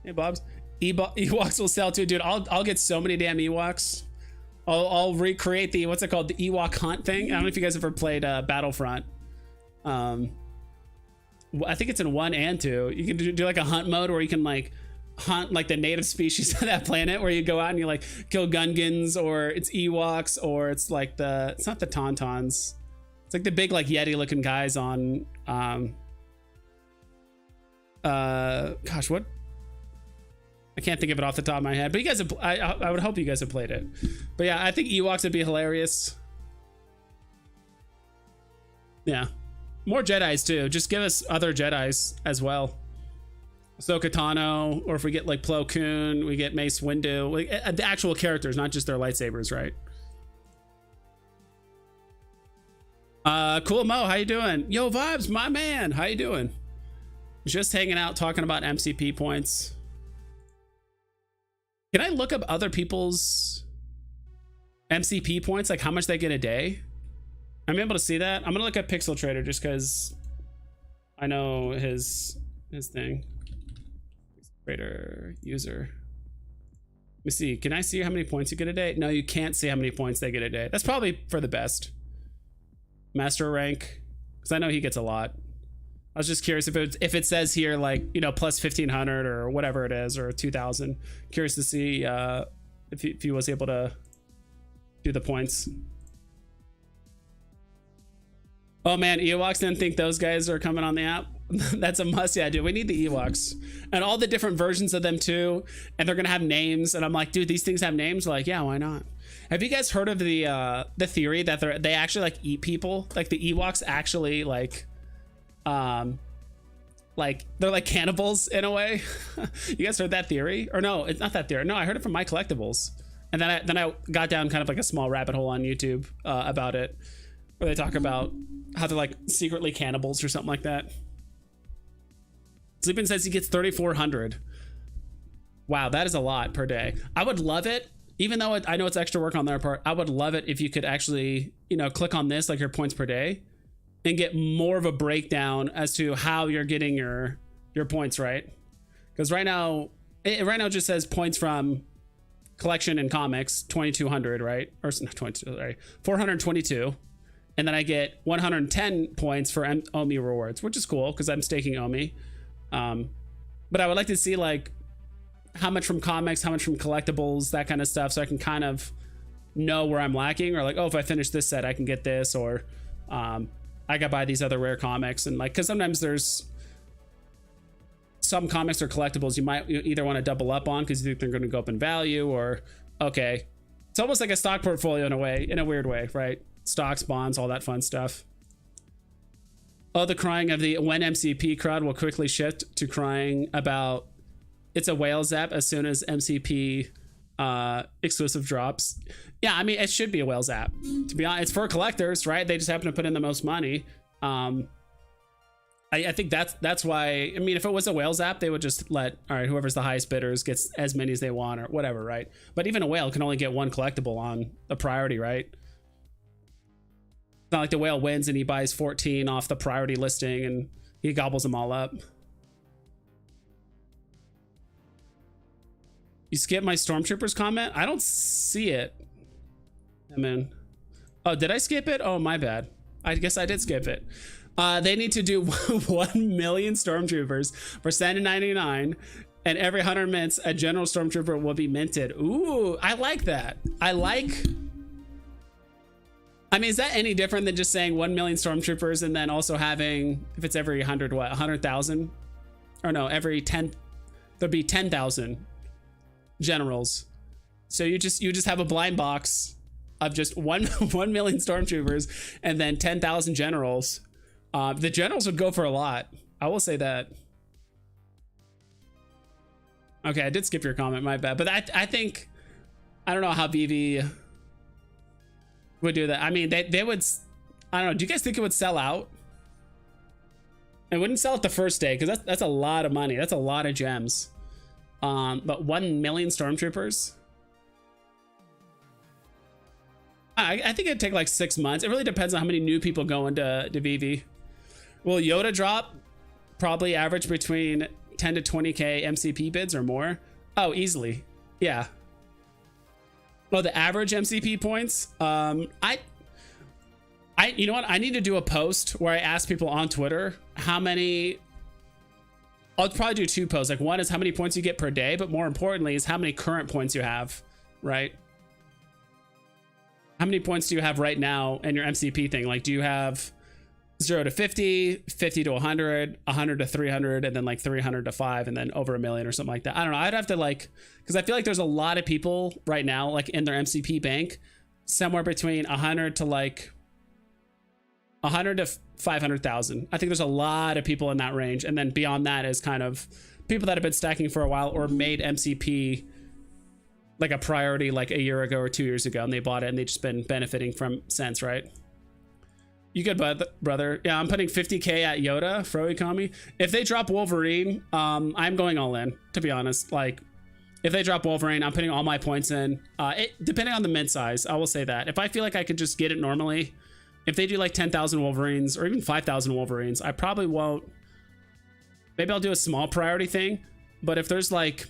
Hey, Bob's. Ewoks will sell too, dude. I'll get so many damn Ewoks. I'll recreate the, what's it called, the Ewok hunt thing. I don't know if you guys ever played Battlefront. I think it's in 1 and 2. You can do like a hunt mode where you can like hunt like the native species of that planet, where you go out and you like kill Gungans, or it's Ewoks, or it's like it's not the Tauntauns. It's like the big like Yeti looking guys on gosh, what? I can't think of it off the top of my head, but you guys have, I would hope you guys have played it. But yeah, I think Ewoks would be hilarious. Yeah. More Jedis too. Just give us other Jedis as well. Ahsoka Tano, or if we get like Plo Koon, we get Mace Windu, like, the actual characters, not just their lightsabers, right? Cool Mo, how you doing? Yo, Vibes, my man, how you doing? Just hanging out, talking about MCP points. Can I look up other people's MCP points, like how much they get a day? I'm able to see that. I'm gonna look at Pixel Trader just because I know his thing. Pixel Trader user. Let me see. Can I see how many points you get a day? No, you can't see how many points they get a day. That's probably for the best. Master rank, because I know he gets a lot. I was just curious if it says here like, you know, plus 1500 or whatever it is, or 2000. Curious to see if he was able to do the points. Oh man, Ewoks didn't think those guys are coming on the app. That's a must. Yeah, dude, we need the Ewoks and all the different versions of them too. And they're gonna have names. And I'm like, dude, these things have names. Like, yeah, why not? Have you guys heard of the theory that they actually like eat people? Like the Ewoks actually like they're like cannibals in a way. You guys heard that theory? Or no, it's not that theory. No, I heard it from My Collectibles. And then I got down kind of like a small rabbit hole on YouTube about it, where they talk about how they're like secretly cannibals or something like that. Sleepin says he gets 3,400. Wow, that is a lot per day. I would love it, even though I know it's extra work on their part. I would love it if you could actually, you know, click on this, like your points per day, and get more of a breakdown as to how you're getting your points, right? Because right now it just says points from collection and comics, 2,200, right? Or not 22, sorry, 422. And then I get 110 points for Omi rewards, which is cool because I'm staking Omi. But I would like to see like how much from comics, how much from collectibles, that kind of stuff, so I can kind of know where I'm lacking, or like, oh, if I finish this set, I can get this, or I gotta buy these other rare comics. And like, because sometimes there's some comics or collectibles you might either want to double up on because you think they're going to go up in value, or okay, it's almost like a stock portfolio in a way, in a weird way, right? Stocks, bonds, all that fun stuff. Oh, the crying of the when MCP crowd will quickly shift to crying about it's a whale zap as soon as MCP exclusive drops. Yeah, I mean, it should be a whale zap, to be honest. It's for collectors, right? They just happen to put in the most money. I think that's why. I mean, if it was a whale zap, they would just let, all right, whoever's the highest bidders gets as many as they want or whatever, right? But even a whale can only get one collectible on the priority, right? It's not like the whale wins and he buys 14 off the priority listing and he gobbles them all up. You skip my Stormtroopers comment? I don't see it. I mean, oh, did I skip it? Oh, my bad. I guess I did skip it. They need to do 1 million Stormtroopers for $7.99, and every 100 mints, a General Stormtrooper will be minted. Ooh, I like that. I mean, is that any different than just saying 1 million Stormtroopers and then also having, if it's every 100, what, 100,000? Or no, every 10, there'd be 10,000 generals. So you just have a blind box of just 1 million Stormtroopers and then 10,000 generals. The generals would go for a lot. I will say that. Okay, I did skip your comment, my bad. But I think, I don't know how Veve would do that. I mean, they would, I don't know. Do you guys think it would sell out? It wouldn't sell it the first day because that's a lot of money. That's a lot of gems. But 1 million Stormtroopers. I think it'd take like 6 months. It really depends on how many new people go into Veve. Will Yoda drop? Probably average between 10 to 20k MCP bids or more. Oh, easily. Yeah. Oh, the average MCP points. You know what? I need to do a post where I ask people on Twitter how many. I'll probably do 2 posts. Like, one is how many points you get per day, but more importantly is how many current points you have, right? How many points do you have right now in your MCP thing? Like, do you have 0 to 50, 50 to 100, 100 to 300, and then like 300 to 5, and then over 1 million or something like that? I don't know. I'd have to like, because I feel like there's a lot of people right now, like in their MCP bank, somewhere between 100 to like 100 to 500,000. I think there's a lot of people in that range. And then beyond that is kind of people that have been stacking for a while or made MCP like a priority like a year ago or 2 years ago, and they bought it and they've just been benefiting from since, right? You good, brother? Yeah, I'm putting 50k at Yoda, Froikami. If they drop Wolverine, I'm going all in, to be honest. Like, if they drop Wolverine, I'm putting all my points in. Depending on the mid size, I will say that. If I feel like I could just get it normally, if they do like 10,000 Wolverines or even 5,000 Wolverines, I probably won't. Maybe I'll do a small priority thing. But if there's like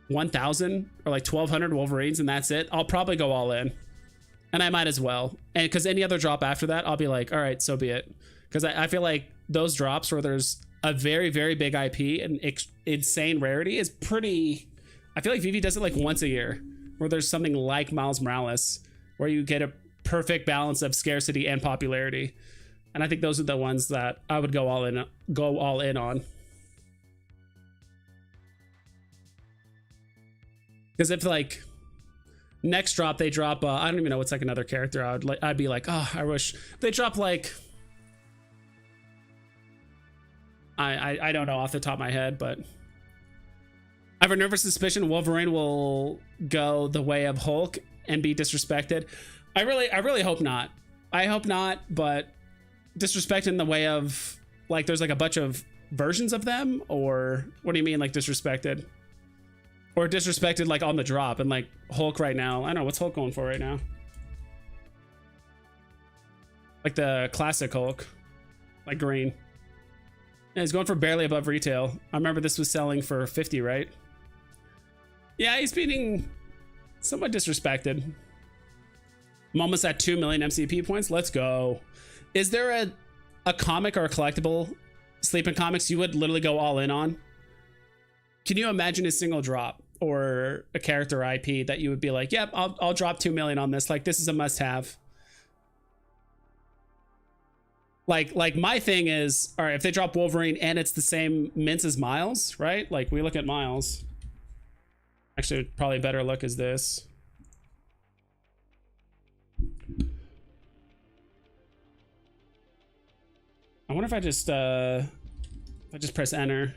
1,000 or like 1,200 Wolverines and that's it, I'll probably go all in. And I might as well. And because any other drop after that, I'll be like, all right, so be it. Because I feel like those drops where there's a very, very big IP and insane rarity is pretty. I feel like Veve does it like once a year, where there's something like Miles Morales, where you get a perfect balance of scarcity and popularity. And I think those are the ones that I would go all in on. Because if like next drop they drop I don't even know what's like another character I'd be like, oh, I wish they drop like I don't know off the top of my head, but I have a nervous suspicion Wolverine will go the way of Hulk and be disrespected. I really hope not. I hope not, but disrespect in the way of like there's like a bunch of versions of them, or what do you mean like disrespected? Or disrespected like on the drop, and like Hulk right now. I don't know, what's Hulk going for right now? Like the classic Hulk, like green. Yeah, he's going for barely above retail. I remember this was selling for 50, right? Yeah, he's being somewhat disrespected. I'm almost at 2 million MCP points. Let's go. Is there a comic or a collectible, Sleeping Comics, you would literally go all in on? Can you imagine a single drop or a character IP that you would be like, yep, I'll drop 2 million on this. Like, this is a must have. Like my thing is, all right, if they drop Wolverine and it's the same mints as Miles, right? Like we look at Miles. Actually, probably a better look is this. I wonder if I just press enter.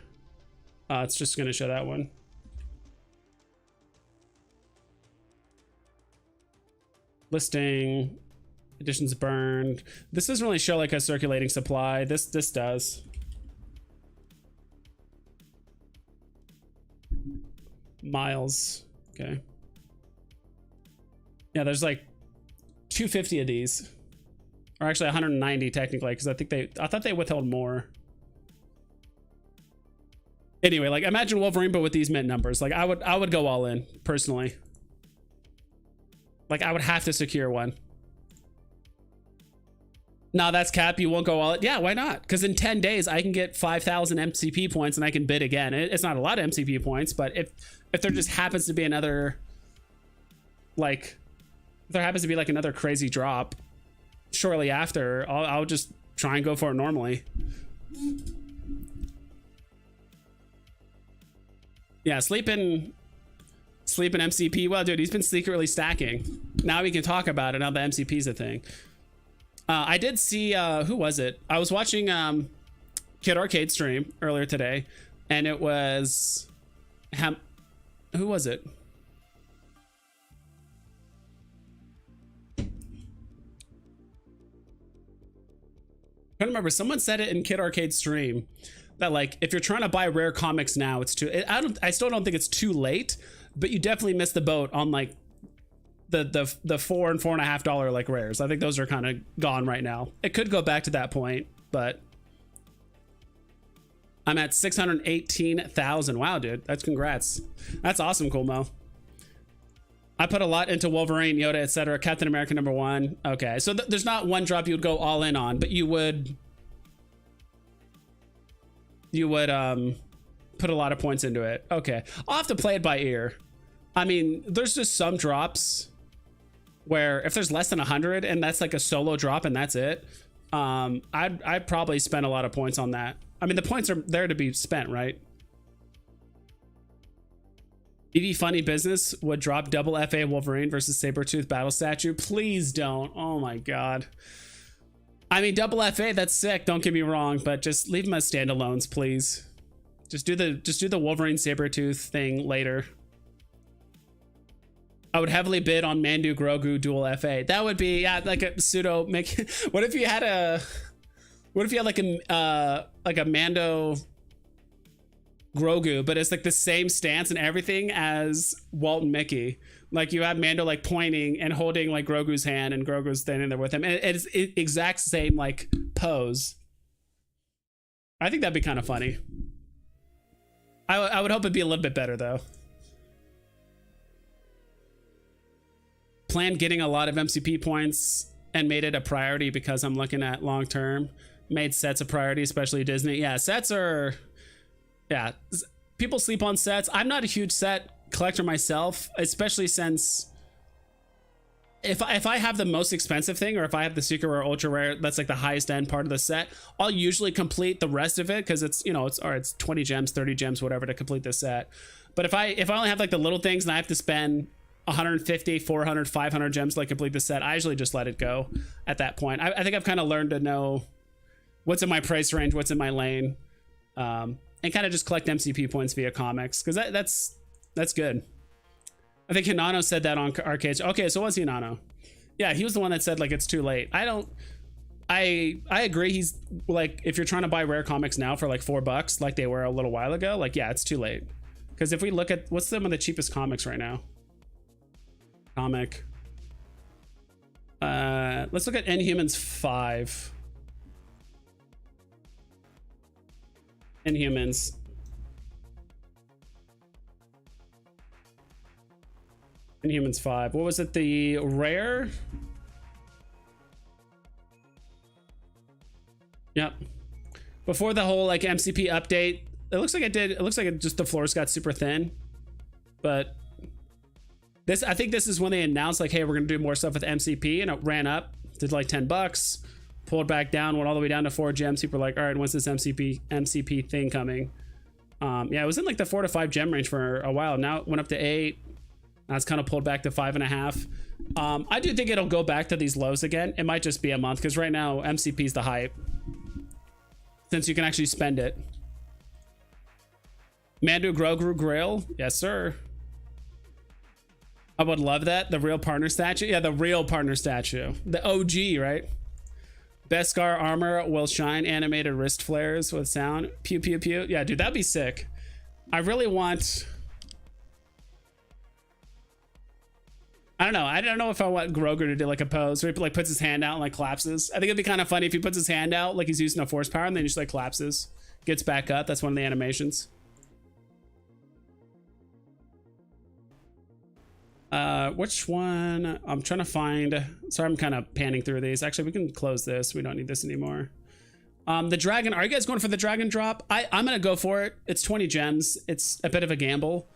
It's just gonna show that one. Listing, editions burned. This doesn't really show like a circulating supply. This does. Miles. Okay. Yeah, there's like 250 of these. Or actually 190 technically, because I thought they withheld more. Anyway, like imagine Wolverine but with these mint numbers. Like I would go all in personally. Like I would have to secure one. No, that's cap. You won't go all in. Yeah, why not? Because in 10 days I can get 5,000 MCP points and I can bid again. It's not a lot of MCP points, but if there just happens to be another, like, if there happens to be like another crazy drop shortly after, I'll just try and go for it normally. Yeah, sleeping MCP. Well, dude, he's been secretly stacking. Now we can talk about it. Now the MCP's a thing. I did see, who was it? I was watching Kid Arcade stream earlier today, and it was who was it? I don't remember. Someone said it in Kid Arcade stream that like if you're trying to buy rare comics now, it's too. I still don't think it's too late, but you definitely missed the boat on like the $4 and $4.50 like rares. I think those are kind of gone right now. It could go back to that point, but I'm at 618,000. Wow, dude, that's congrats. That's awesome, cool Mo. I put a lot into Wolverine, Yoda, etc. Captain America #1. Okay, so there's not one drop you would go all in on, but you would put a lot of points into it. Okay, I'll have to play it by ear. I mean, there's just some drops where if there's less than 100 and that's like a solo drop and that's it, I'd probably spend a lot of points on that. I mean, the points are there to be spent, right? EV Funny Business would drop double FA Wolverine versus Sabretooth battle statue. Please don't. Oh my god. I mean, double FA, that's sick, don't get me wrong, but just leave them as standalones, please. Just do the Wolverine Sabretooth thing later. I would heavily bid on Mandu Grogu dual FA. That would be, yeah, like a pseudo make. What if you had like a Mando Grogu, but it's like the same stance and everything as Walt and Mickey. Like you have Mando like pointing and holding like Grogu's hand and Grogu's standing there with him. And it's exact same like pose. I think that'd be kind of funny. I would hope it'd be a little bit better though. Planned getting a lot of MCP points and made it a priority because I'm looking at long term. Made sets a priority, especially Disney. Yeah, sets are, yeah, people sleep on sets. I'm not a huge set collector myself, especially since if I have the most expensive thing, or if I have the secret rare, ultra rare, that's like the highest end part of the set, I'll usually complete the rest of it because it's, you know, it's 20 gems, 30 gems, whatever to complete the set. But if I only have like the little things and I have to spend 150, 400, 500 gems to like complete the set, I usually just let it go at that point. I think I've kind of learned to know what's in my price range, what's in my lane, and kind of just collect MCP points via comics, because that's good. I think Hinano said that on Arcades. Okay, so was Hinano? Yeah, he was the one that said like it's too late. I agree. He's like, if you're trying to buy rare comics now for like $4 like they were a little while ago, like yeah, it's too late. Because if we look at what's some of the cheapest comics right now, let's look at Inhumans 5. Inhumans. Inhumans 5. What was it? The rare? Yep. Before the whole like MCP update, it looks like it just the floors got super thin. But I think this is when they announced like, hey, we're gonna do more stuff with MCP, and it ran up, did like $10, pulled back down, went all the way down to 4 gems. People were like, all right, when's this MCP thing coming? Yeah, it was in like the 4 to 5 gem range for a while. Now it went up to 8. Now it's kind of pulled back to 5.5. I do think it'll go back to these lows again. It might just be a month, because right now MCP is the hype, since you can actually spend it. Mandu Grogu Grail, yes sir. I would love that. The real partner statue. Yeah, the real partner statue. The OG, right? Beskar armor will shine. Animated wrist flares with sound. Pew, pew, pew. Yeah, dude, that'd be sick. I really want... I don't know. I don't know if I want Groger to do like a pose where he like puts his hand out and like collapses. I think it'd be kind of funny if he puts his hand out like he's using a force power and then he just like collapses, gets back up. That's one of the animations. Which one? I'm trying to find. Sorry, I'm kind of panning through these. Actually, we can close this. We don't need this anymore. The dragon. Are you guys going for the dragon drop? I'm gonna go for it. It's 20 gems. It's a bit of a gamble,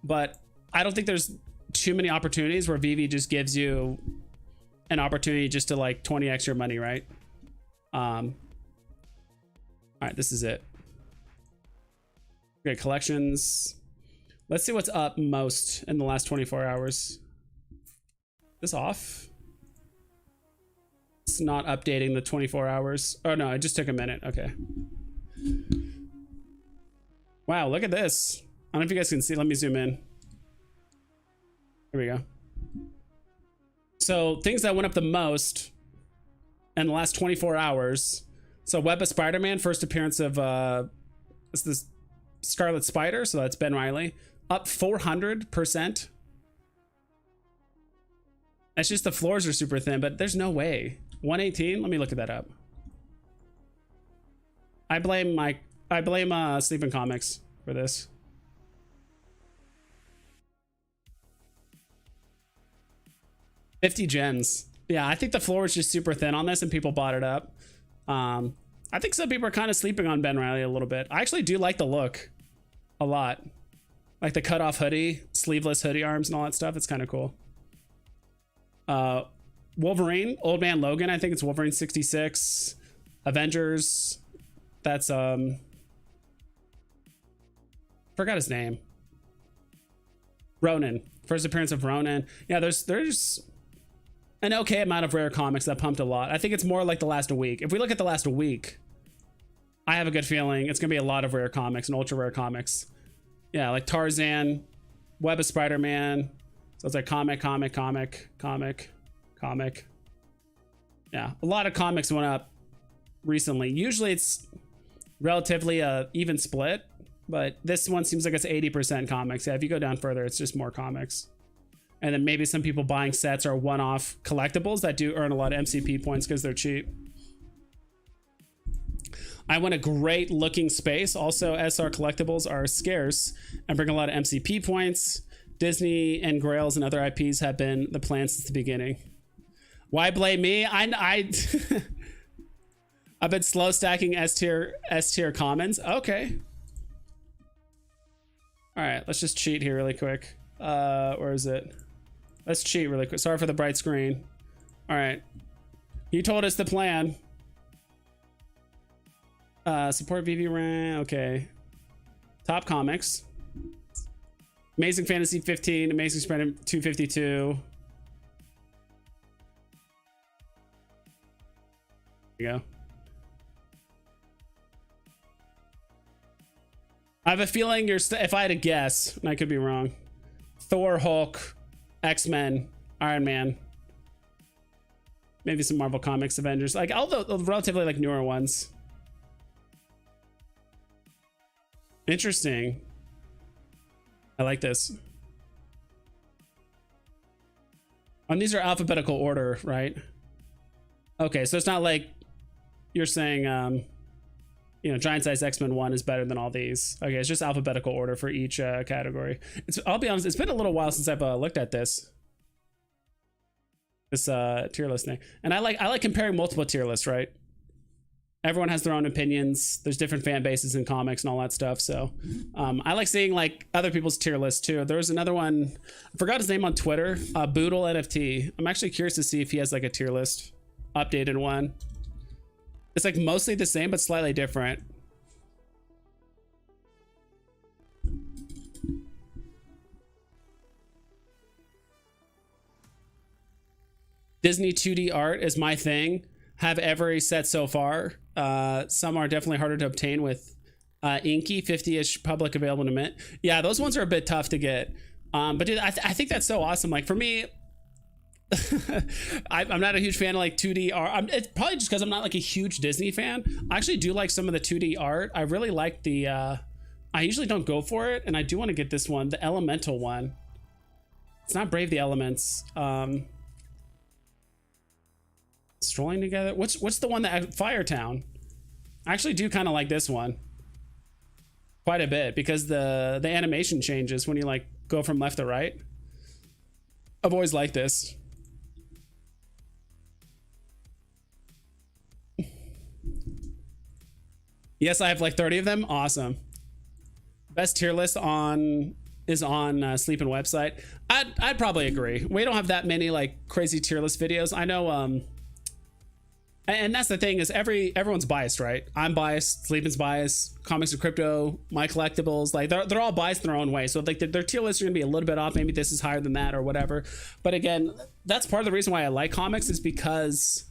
but I don't think there's too many opportunities where Veve just gives you an opportunity just to like 20x your money, right? All right, this is it. Okay, collections. Let's see what's up most in the last 24 hours. This off? It's not updating the 24 hours. Oh no, it just took a minute. Okay. Wow, look at this. I don't know if you guys can see. Let me zoom in. Here we go. So things that went up the most in the last 24 hours. So Web of Spider-Man, first appearance of it's this Scarlet Spider, so that's Ben Reilly, up 400%. It's just the floors are super thin, but there's no way. 118. Let me look at that up. I blame Sleeping Comics for this. $50 gems. Yeah, I think the floor was just super thin on this and people bought it up. I think some people are kind of sleeping on Ben Reilly a little bit. I actually do like the look a lot. Like the cutoff hoodie, sleeveless hoodie arms and all that stuff. It's kind of cool. Wolverine, Old Man Logan. I think it's Wolverine 66. Avengers. That's forgot his name. Ronan. First appearance of Ronan. Yeah, there's an okay amount of rare comics that pumped a lot. I think it's more like the last week. If we look at the last week, I have a good feeling it's gonna be a lot of rare comics and ultra rare comics. Yeah, like Tarzan, Web of Spider-Man. So it's like comic. Yeah, a lot of comics went up recently. Usually it's relatively a even split, but this one seems like it's 80% comics. Yeah, if you go down further, it's just more comics. And then maybe some people buying sets or one-off collectibles that do earn a lot of MCP points because they're cheap. I want a great looking space. Also, SR collectibles are scarce and bring a lot of MCP points. Disney and Grails and other IPs have been the plan since the beginning. Why blame me? I've been slow stacking S tier commons. Okay. All right, let's just cheat here really quick. Where is it? Let's cheat really quick. Sorry for the bright screen. All right. You told us the plan. Support Veve Ran. Okay. Top comics. Amazing Fantasy 15. Amazing Spider 252. There you go. I have a feeling you're if I had to guess, and I could be wrong. Thor, Hulk, X-Men, Iron Man. Maybe some Marvel Comics, Avengers. Like all the relatively like newer ones. Interesting. I like this. And these are alphabetical order, right? Okay, so it's not like you're saying you know, giant size X-Men 1 is better than all these. Okay, it's just alphabetical order for each category. I'll be honest, it's been a little while since I've looked at this tier list thing. And I like comparing multiple tier lists, right? Everyone has their own opinions. There's different fan bases in comics and all that stuff. So I like seeing like other people's tier lists too. There was another one, I forgot his name on Twitter, Boodle NFT. I'm actually curious to see if he has like a tier list, updated one. It's like mostly the same, but slightly different. Disney 2D art is my thing. Have every set so far. Some are definitely harder to obtain with Inky, 50-ish public available to mint. Yeah, those ones are a bit tough to get. But dude, I think that's so awesome. Like for me, I'm not a huge fan of like 2D art. It's probably just because I'm not like a huge Disney fan. I actually do like some of the 2D art. I really like the I usually don't go for it, and I do want to get this one, the Elemental one. It's not Brave the Elements. Strolling Together. What's the one that Firetown? I actually do kind of like this one quite a bit because the animation changes when you like go from left to right. I've always liked this. Yes, I have like 30 of them. Awesome. Best tier list is on Sleeping website. I'd probably agree. We don't have that many like crazy tier list videos. I know and that's the thing is everyone's biased, right? I'm biased, Sleeping's biased, Comics and Crypto, my collectibles, like they're all biased in their own way. So like their tier lists are gonna be a little bit off. Maybe this is higher than that or whatever. But again, that's part of the reason why I like comics is because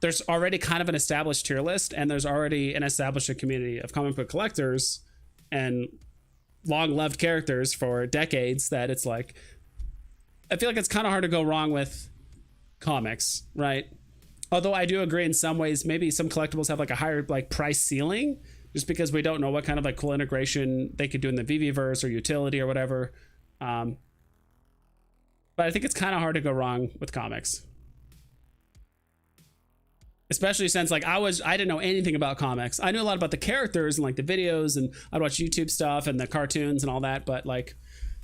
there's already kind of an established tier list and there's already an established community of comic book collectors and long loved characters for decades that it's like, I feel like it's kind of hard to go wrong with comics, right? Although I do agree in some ways, maybe some collectibles have like a higher like price ceiling just because we don't know what kind of like cool integration they could do in the Veveverse or utility or whatever. But I think it's kind of hard to go wrong with comics. Especially since like I didn't know anything about comics. I knew a lot about the characters and like the videos and I'd watch YouTube stuff and the cartoons and all that. But like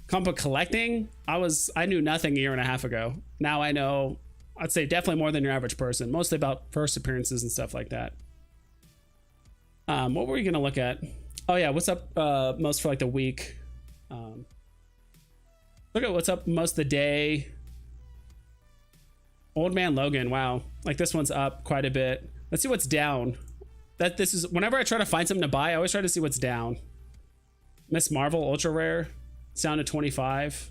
comic book collecting, I knew nothing a year and a half ago. Now I know, I'd say definitely more than your average person, mostly about first appearances and stuff like that. What were we going to look at? Oh yeah. What's up most for like the week? Look at what's up most of the day. Old Man Logan. Wow. Like this one's up quite a bit. Let's see what's down. This is whenever I try to find something to buy, I always try to see what's down. Miss Marvel ultra rare. It's down to 25.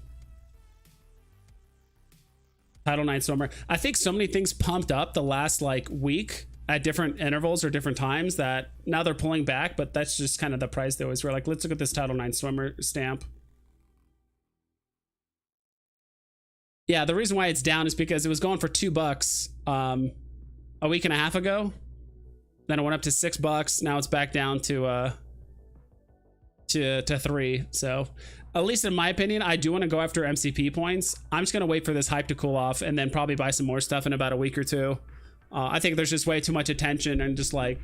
Title 9 Stormer. I think so many things pumped up the last like week at different intervals or different times that now they're pulling back, but that's just kind of the price they always were like, let's look at this Title 9 Stormer stamp. Yeah, the reason why it's down is because it was going for $2 a week and a half ago. Then it went up to $6. Now it's back down to $3. So at least in my opinion, I do want to go after MCP points. I'm just going to wait for this hype to cool off and then probably buy some more stuff in about a week or two. I think there's just way too much attention and just like,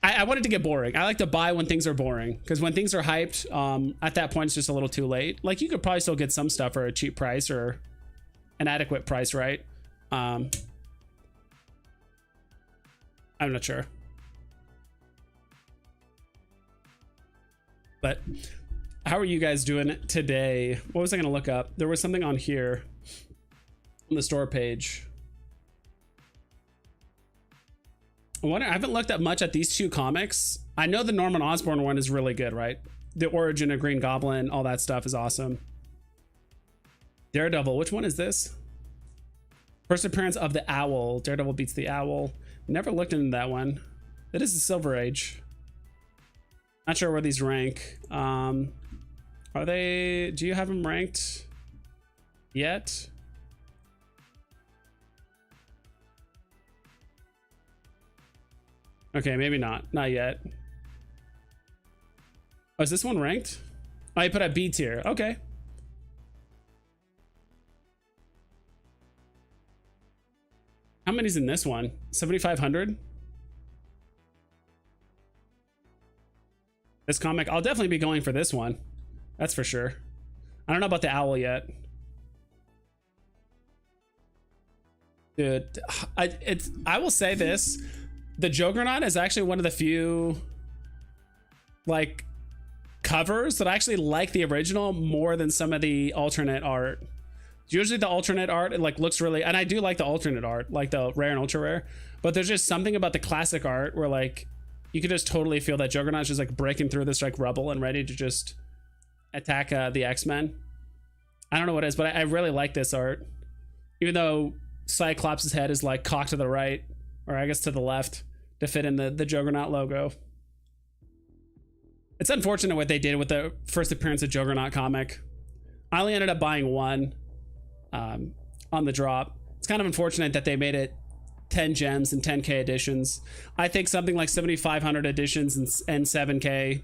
I want it to get boring. I like to buy when things are boring because when things are hyped, at that point, it's just a little too late. Like you could probably still get some stuff for a cheap price or an adequate price, right? I'm not sure. But how are you guys doing today? What was I going to look up? There was something on here on the store page. I haven't looked at much at these two comics. I know the Norman Osborn one is really good, right? The origin of Green Goblin, all that stuff is awesome. Daredevil, which one is this? First appearance of the Owl. Daredevil beats the Owl. Never looked into that one. That is the Silver Age. Not sure where these rank. Are they, do you have them ranked yet? Okay, maybe not yet. Oh, is this one ranked? Oh, you put at B tier. Okay. How many's in this one? 7,500. This comic, I'll definitely be going for this one. That's for sure. I don't know about the Owl yet. Dude, I will say this. The Juggernaut is actually one of the few like covers that I actually like the original more than some of the alternate art. Usually the alternate art, it like looks really, and I do like the alternate art, like the rare and ultra rare, but there's just something about the classic art where like you could just totally feel that Juggernaut's just like breaking through this like rubble and ready to just attack the X-Men. I don't know what it is, but I really like this art. Even though Cyclops' head is like cocked to the right, or I guess to the left, to fit in the Juggernaut logo. It's unfortunate what they did with the first appearance of Juggernaut comic. I only ended up buying one on the drop. It's kind of unfortunate that they made it 10 gems and 10k editions. I think something like 7,500 editions and 7k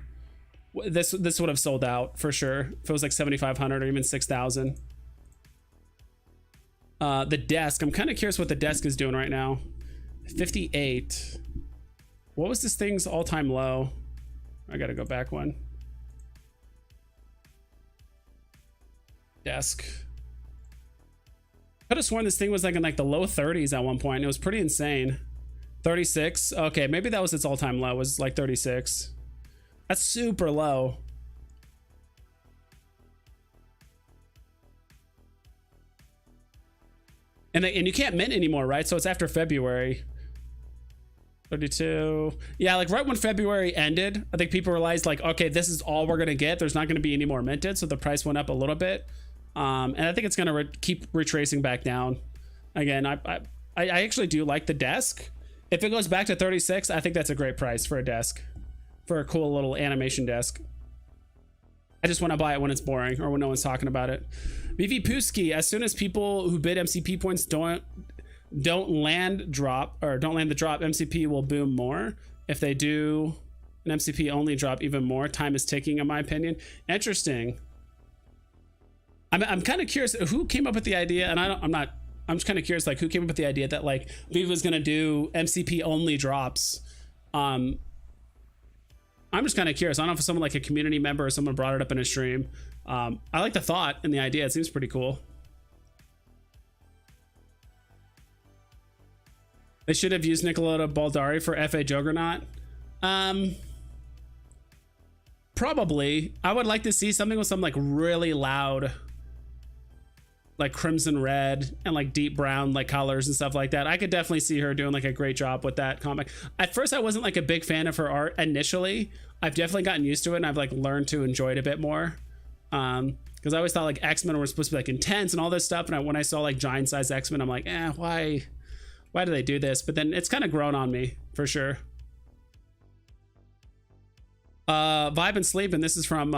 This would have sold out for sure if it was like 7,500 or even 6,000. The desk, I'm kind of curious what the desk is doing right now. 58. What was this thing's all-time low? I gotta go back one. Desk. Could have sworn this thing was like in like the low 30s at one point. It was pretty insane. 36. Okay, maybe that was its all-time low, was like 36. That's super low. And you can't mint anymore, right? So it's after February. 32. Yeah, like right when February ended, I think people realized like, okay, this is all we're gonna get. There's not gonna be any more minted, so the price went up a little bit. And I think it's gonna keep retracing back down. Again, I actually do like the desk. If it goes back to 36, I think that's a great price for a desk, for a cool little animation desk. I just want to buy it when it's boring or when no one's talking about it. Veve Puski, as soon as people who bid MCP points don't land the drop, MCP will boom more. If they do an MCP only drop, even more. Time is ticking, in my opinion. Interesting. I'm kind of curious who came up with the idea, and I'm just kind of curious, like, who came up with the idea that like Veve was gonna do MCP only drops. I'm just kind of curious. I don't know if it's someone like a community member or someone brought it up in a stream. I like the thought and the idea. It seems pretty cool. They should have used Nicolotta Baldari for FA Juggernaut. Probably. I would like to see something with some like really loud, like crimson red and like deep brown like colors and stuff like that. I could definitely see her doing like a great job with that comic. At first I wasn't like a big fan of her art initially. I've definitely gotten used to it and I've like learned to enjoy it a bit more. Because I always thought like X-Men were supposed to be like intense and all this stuff, and when I saw like giant size X-Men, I'm like, why do they do this? But then it's kind of grown on me for sure. Vibe and Sleep, and this is from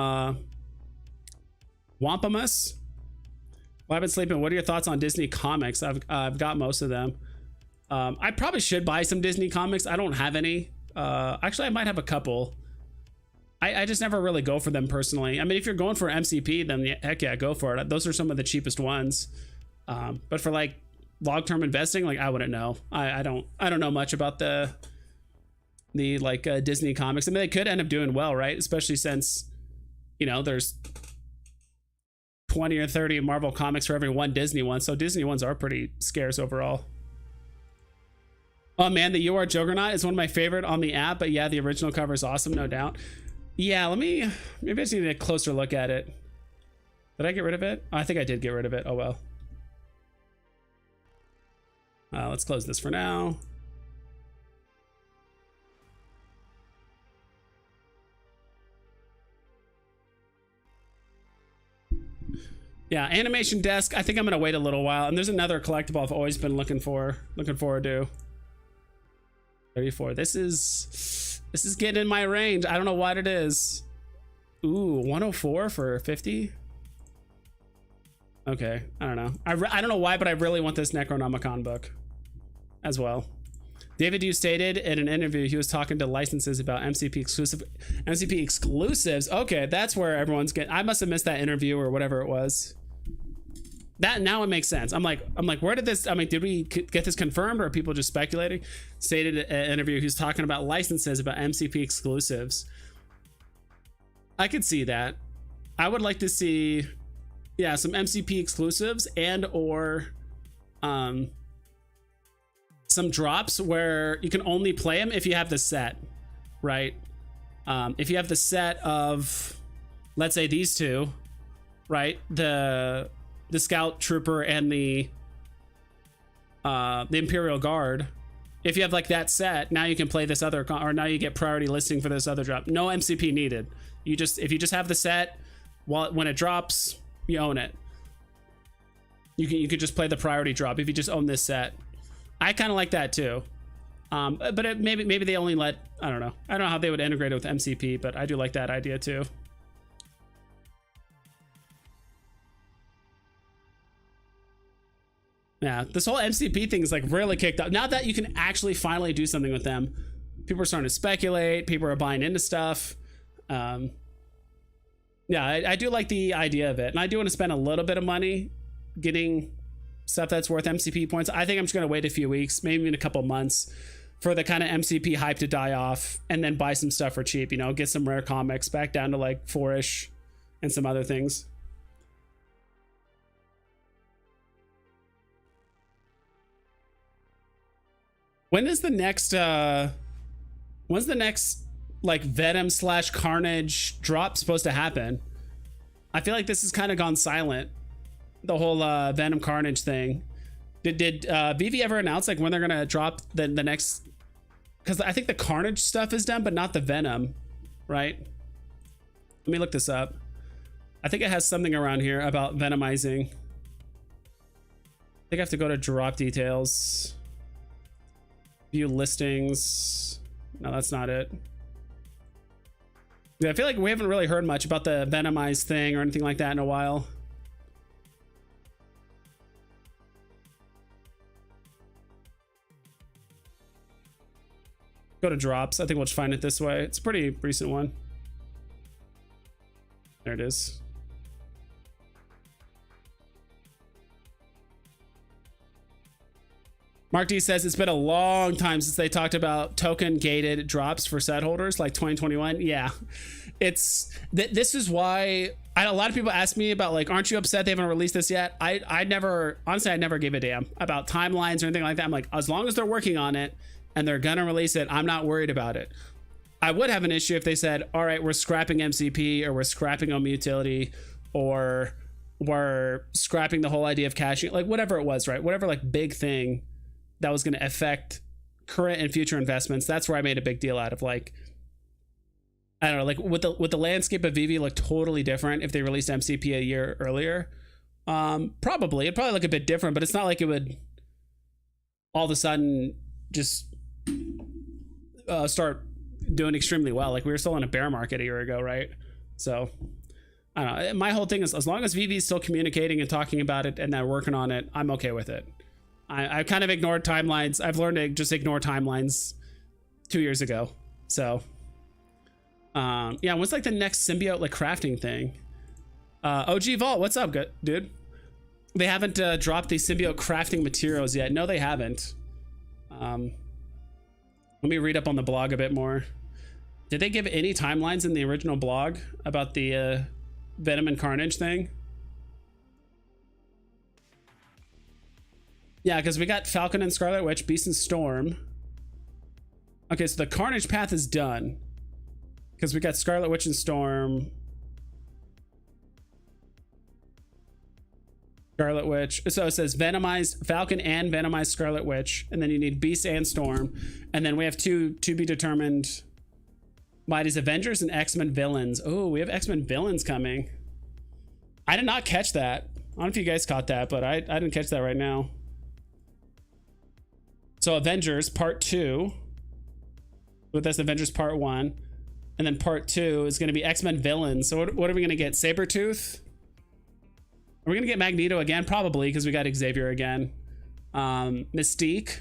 Wampamus. Vibe and Sleep, and what are your thoughts on Disney comics? I've got most of them. I probably should buy some Disney comics. I don't have any. Actually, I might have a couple. I just never really go for them personally. I mean, if you're going for MCP, then heck yeah, go for it. Those are some of the cheapest ones. But for like long-term investing, like I wouldn't know. I don't know much about the like Disney comics. I mean, they could end up doing well, right? Especially since, you know, there's 20 or 30 Marvel comics for every one Disney one, so Disney ones are pretty scarce overall. Oh man, the You Are Juggernaut is one of my favorite on the app, but yeah, the original cover is awesome, no doubt. Yeah, maybe I just need a closer look at it. Did I get rid of it? Oh, I think I did get rid of it. Oh well. Let's close this for now. Yeah, animation desk. I think I'm gonna wait a little while. And there's another collectible I've always been looking forward to. 34. This is getting in my range. I don't know what it is. Ooh, 104 for 50. Okay, I don't know. I don't know why, but I really want this Necronomicon book as well. David Yu stated in an interview he was talking to licenses about MCP exclusives. Okay, that's where everyone's getting. I must have missed that interview or whatever it was. That now it makes sense. I'm like, where did this? I mean, did we get this confirmed, or are people just speculating? Stated in an interview he was talking about licenses about MCP exclusives. I could see that. I would like to see, yeah, some MCP exclusives and or some drops where you can only play them if you have the set, right? If you have the set of, let's say these two, right? The Scout Trooper and the Imperial Guard. If you have like that set, now you can play this other, or now you get priority listing for this other drop. No MCP needed. If you just have the set, when it drops, you own it. You could just play the priority drop if you just own this set. I kind of like that too. But maybe they only let, I don't know how they would integrate it with MCP, but I do like that idea too. Yeah, this whole MCP thing is like really kicked up. Now that you can actually finally do something with them, people are starting to speculate. People are buying into stuff. Yeah, I do like the idea of it, and I do want to spend a little bit of money getting stuff that's worth MCP points. I think I'm just going to wait a few weeks, maybe in a couple months, for the kind of MCP hype to die off, and then buy some stuff for cheap. You know, get some rare comics back down to like 4-ish, and some other things. When is the next? When's the next like Venom / Carnage drop supposed to happen? I feel like this has kind of gone silent. The whole Venom Carnage thing. Did Veve ever announce like when they're gonna drop the next? Because I think the Carnage stuff is done, but not the Venom, right? Let me look this up. I think it has something around here about Venomizing. I think I have to go to drop details. View listings. No, that's not it. Yeah, I feel like we haven't really heard much about the Venomized thing or anything like that in a while. Go to drops. I think we'll just find it this way. It's a pretty recent one. There it is. Mark D says it's been a long time since they talked about token gated drops for set holders, like 2021. Yeah, it's this is why a lot of people ask me about like, aren't you upset they haven't released this yet? I never, honestly, I never gave a damn about timelines or anything like that. I'm like, as long as they're working on it and they're gonna release it, I'm not worried about it. I would have an issue if they said, all right, we're scrapping MCP, or we're scrapping Home Utility, or we're scrapping the whole idea of caching, like whatever it was, right? Whatever like big thing that was going to affect current and future investments. That's where I made a big deal out of, like, I don't know, like with the landscape of Veve look totally different if they released MCP a year earlier. It'd probably look a bit different, but it's not like it would all of a sudden just start doing extremely well. Like, we were still in a bear market a year ago, right? So I don't know. My whole thing is, as long as Veve is still communicating and talking about it and they're working on it, I'm okay with it. I kind of ignored timelines. I've learned to just ignore timelines 2 years ago. So, yeah, what's like the next symbiote like crafting thing? OG Vault, what's up, dude? They haven't dropped the symbiote crafting materials yet. No, they haven't. Let me read up on the blog a bit more. Did they give any timelines in the original blog about the Venom and Carnage thing? Yeah, because we got Falcon and Scarlet Witch, Beast and Storm. Okay, so the Carnage path is done. Because we got Scarlet Witch and Storm. Scarlet Witch. So it says Venomized Falcon and Venomized Scarlet Witch. And then you need Beast and Storm. And then we have two to be determined Mighty's Avengers and X-Men villains. Oh, we have X-Men villains coming. I did not catch that. I don't know if you guys caught that, but I didn't catch that right now. So Avengers Part 2, but that's Avengers Part 1, and then Part 2 is going to be X-Men villains. So what are we going to get? Sabretooth? Are we going to get Magneto again? Probably, because we got Xavier again. Mystique.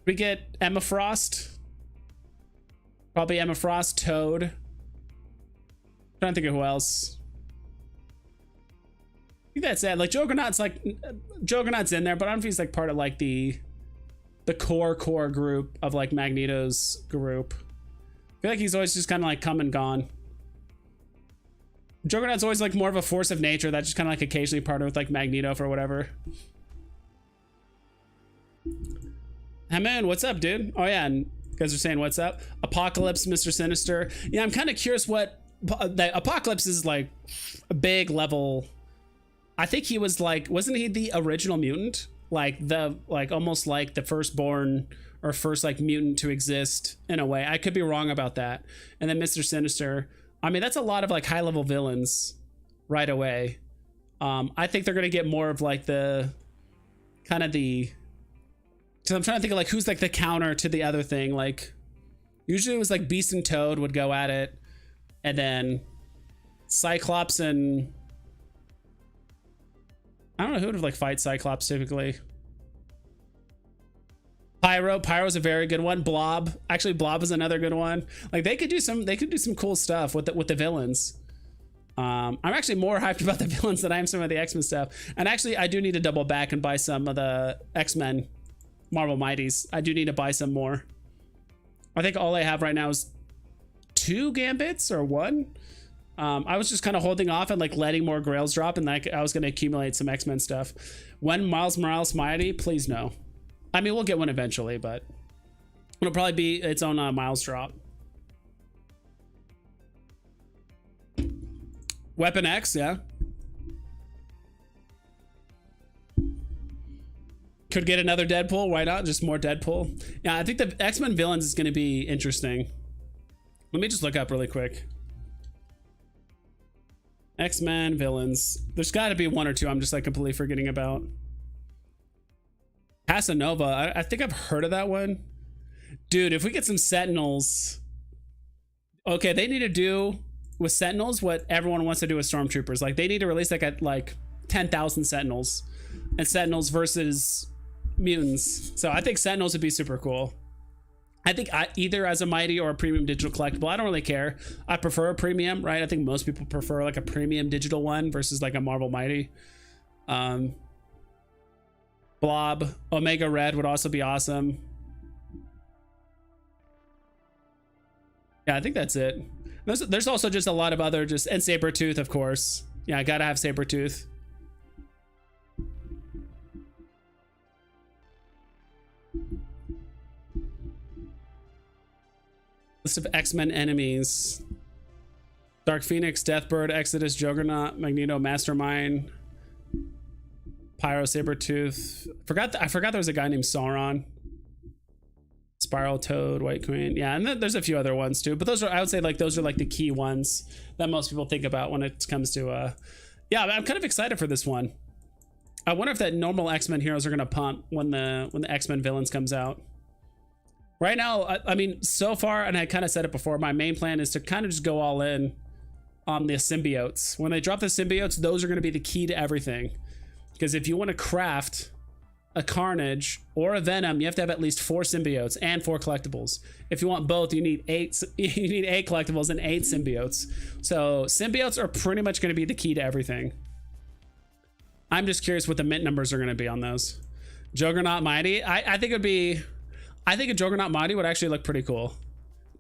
We get Emma Frost. Probably Emma Frost, Toad. I'm trying to think of who else. I think that's it. Like Juggernaut's in there, but I don't know if he's like part of like the core group of like Magneto's group. I feel like he's always just kind of like come and gone. Juggernaut's always like more of a force of nature that's just kind of like occasionally part of like Magneto for whatever. Hey man, what's up, dude? Oh yeah, and you guys are saying what's up? Apocalypse, Mr. Sinister. Yeah, I'm kind of curious what the Apocalypse is like. A big level. I think he was like, wasn't he the original mutant? Like almost like the firstborn or first like mutant to exist in a way. I could be wrong about that. And then Mr. Sinister. I mean, that's a lot of like high level villains right away. I think they're going to get more of like the kind of the, because I'm trying to think of like who's like the counter to the other thing. Like usually it was like Beast and Toad would go at it, and then Cyclops and I don't know who would have like fight Cyclops typically. Pyro's a very good one. Blob, actually, Blob is another good one. Like they could do some cool stuff with the villains. I'm actually more hyped about the villains than I am some of the X-Men stuff. And actually, I do need to double back and buy some of the X-Men Marvel Mighties. I do need to buy some more. I think all I have right now is 2 Gambits or 1. I was just kind of holding off and like letting more Grails drop, and like I was going to accumulate some X-Men stuff. When Miles Morales Mighty, please no. I mean, we'll get one eventually, but it'll probably be its own Miles drop. Weapon X, yeah. Could get another Deadpool. Why not? Just more Deadpool. Yeah, I think the X-Men villains is going to be interesting. Let me just look up really quick. X-Men villains. There's got to be 1 or 2 I'm just like completely forgetting about. Casanova. I think I've heard of that one. Dude, if we get some Sentinels. Okay, they need to do with Sentinels what everyone wants to do with Stormtroopers. Like they need to release like 10,000 Sentinels. And Sentinels versus mutants. So I think Sentinels would be super cool. I think either as a Mighty or a premium digital collectible. I don't really care. I prefer a premium, right? I think most people prefer like a premium digital one versus like a Marvel Mighty. Blob, Omega Red would also be awesome. Yeah, I think that's it. There's also just a lot of other and Sabretooth, of course. Yeah, I gotta have Sabretooth. List of X-Men enemies. Dark Phoenix, Deathbird, Exodus, Juggernaut, Magneto, Mastermind, Pyro, Sabretooth. I forgot there was a guy named Sauron. Spiral, Toad, White Queen. Yeah, and then there's a few other ones too. But those are, I would say, like those are like the key ones that most people think about when it comes to yeah, I'm kind of excited for this one. I wonder if that normal X-Men heroes are gonna pump when the X-Men villains comes out. Right now, I mean, so far, and I kind of said it before, my main plan is to kind of just go all in on the symbiotes. When they drop the symbiotes, those are going to be the key to everything. Because if you want to craft a Carnage or a Venom, you have to have at least 4 symbiotes and 4 collectibles. If you want both, you need 8. You need 8 collectibles and 8 symbiotes. So symbiotes are pretty much going to be the key to everything. I'm just curious what the mint numbers are going to be on those. Juggernaut Mighty, I think it'd be. I think a Juggernaut Mighty would actually look pretty cool.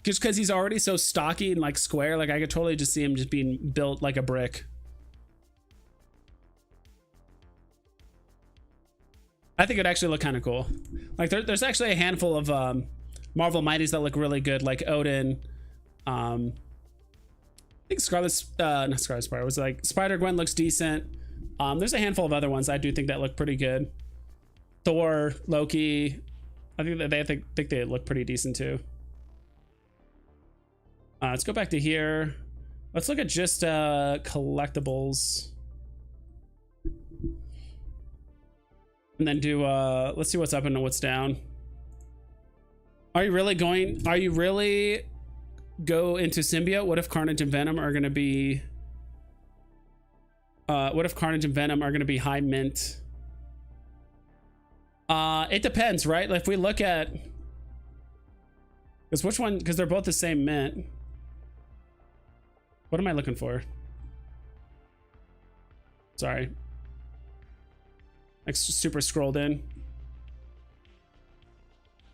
Just because he's already so stocky and like square, like I could totally just see him just being built like a brick. I think it'd actually look kind of cool. Like there's actually a handful of Marvel Mighties that look really good, like Odin. I think not Scarlet Spider, was like Spider-Gwen looks decent. There's a handful of other ones I do think that look pretty good. Thor, Loki. I think they look pretty decent too. Let's go back to here. Let's look at just collectibles. And then do let's see what's up and what's down. Are you really go into symbiote? What if Carnage and Venom are gonna be high mint? It depends, right? Like if we look at, because they're both the same mint. What am I looking for? Sorry. Like super scrolled in.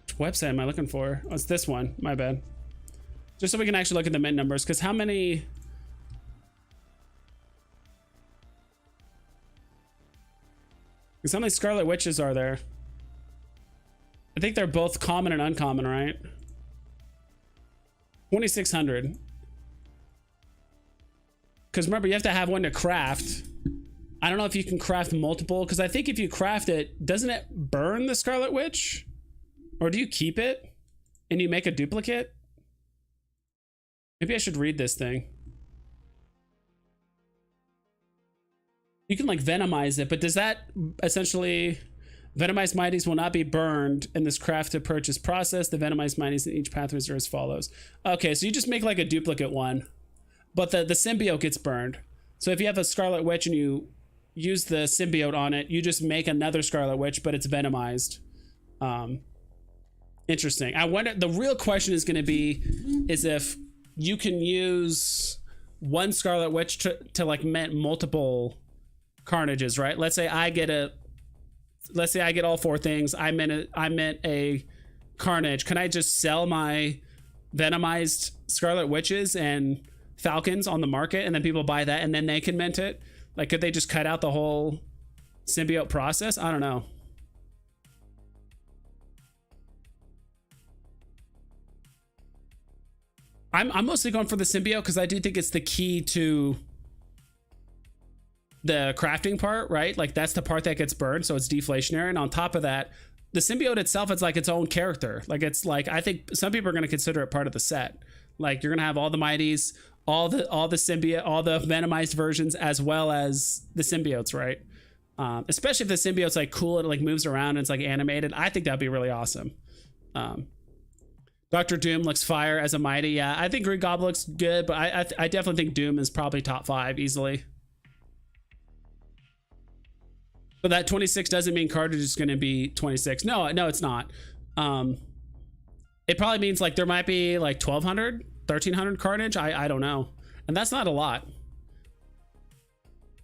Which website am I looking for? Oh, it's this one. My bad. Just so we can actually look at the mint numbers, because how many... Because how many Scarlet Witches are there? I think they're both common and uncommon, right? 2,600. Because remember, you have to have one to craft. I don't know if you can craft multiple, because I think if you craft it, doesn't it burn the Scarlet Witch? Or do you keep it and you make a duplicate? Maybe I should read this thing. You can like venomize it, but does that essentially... Venomized Mighties will not be burned in this craft to purchase process. The Venomized Mighties in each pathways are as follows. Okay, so you just make like a duplicate one, but the symbiote gets burned. So if you have a Scarlet Witch and you use the symbiote on it, you just make another Scarlet Witch, but it's venomized. Interesting. I wonder, the real question is going to be is if you can use one Scarlet Witch to like mint multiple Carnages, right? Let's say I get all four things. I mint a Carnage. Can I just sell my Venomized Scarlet Witches and Falcons on the market, and then people buy that, and then they can mint it? Like, could they just cut out the whole symbiote process? I don't know. I'm mostly going for the symbiote because I do think it's the key to the crafting part, right? Like, that's the part that gets burned, so it's deflationary. And on top of that, the symbiote itself, it's like its own character. Like, it's like, I think some people are going to consider it part of the set. Like, you're going to have all the mighties, all the symbiote, all the venomized versions, as well as the symbiotes, right? Especially if the symbiote's like cool and it like moves around and it's like animated. I think that'd be really awesome. Dr. Doom looks fire as a mighty. Yeah, I think Green Goblin looks good, but I definitely think Doom is probably top 5 easily. But that 26 doesn't mean Carnage is going to be 26. No, it's not. It probably means like there might be like 1,200, 1,300 Carnage. I don't know. And that's not a lot.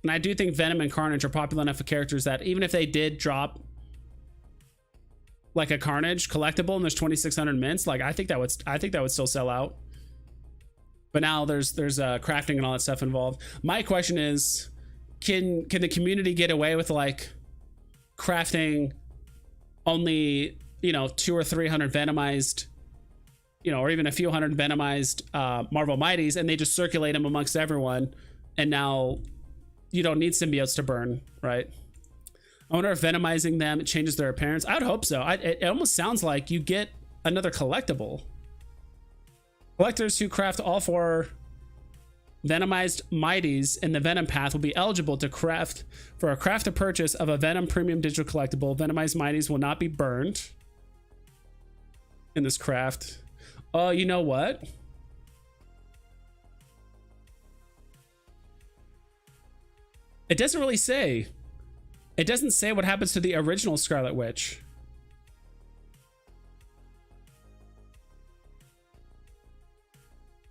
And I do think Venom and Carnage are popular enough of characters that even if they did drop like a Carnage collectible and there's 2,600 mints, like I think that would still sell out. But now there's crafting and all that stuff involved. My question is, can the community get away with like crafting only, 200 or 300 venomized, or even a few hundred venomized Marvel Mighties, and they just circulate them amongst everyone, and now you don't need symbiotes to burn, right? I wonder if venomizing them changes their appearance. I would hope so. It almost sounds like you get another collectible. Collectors who craft all 4 venomized mighties in the Venom path will be eligible to craft for a craft purchase of a Venom premium digital collectible. Venomized mighties will not be burned in this craft. Oh, you know what? It doesn't really say. It doesn't say what happens to the original Scarlet Witch.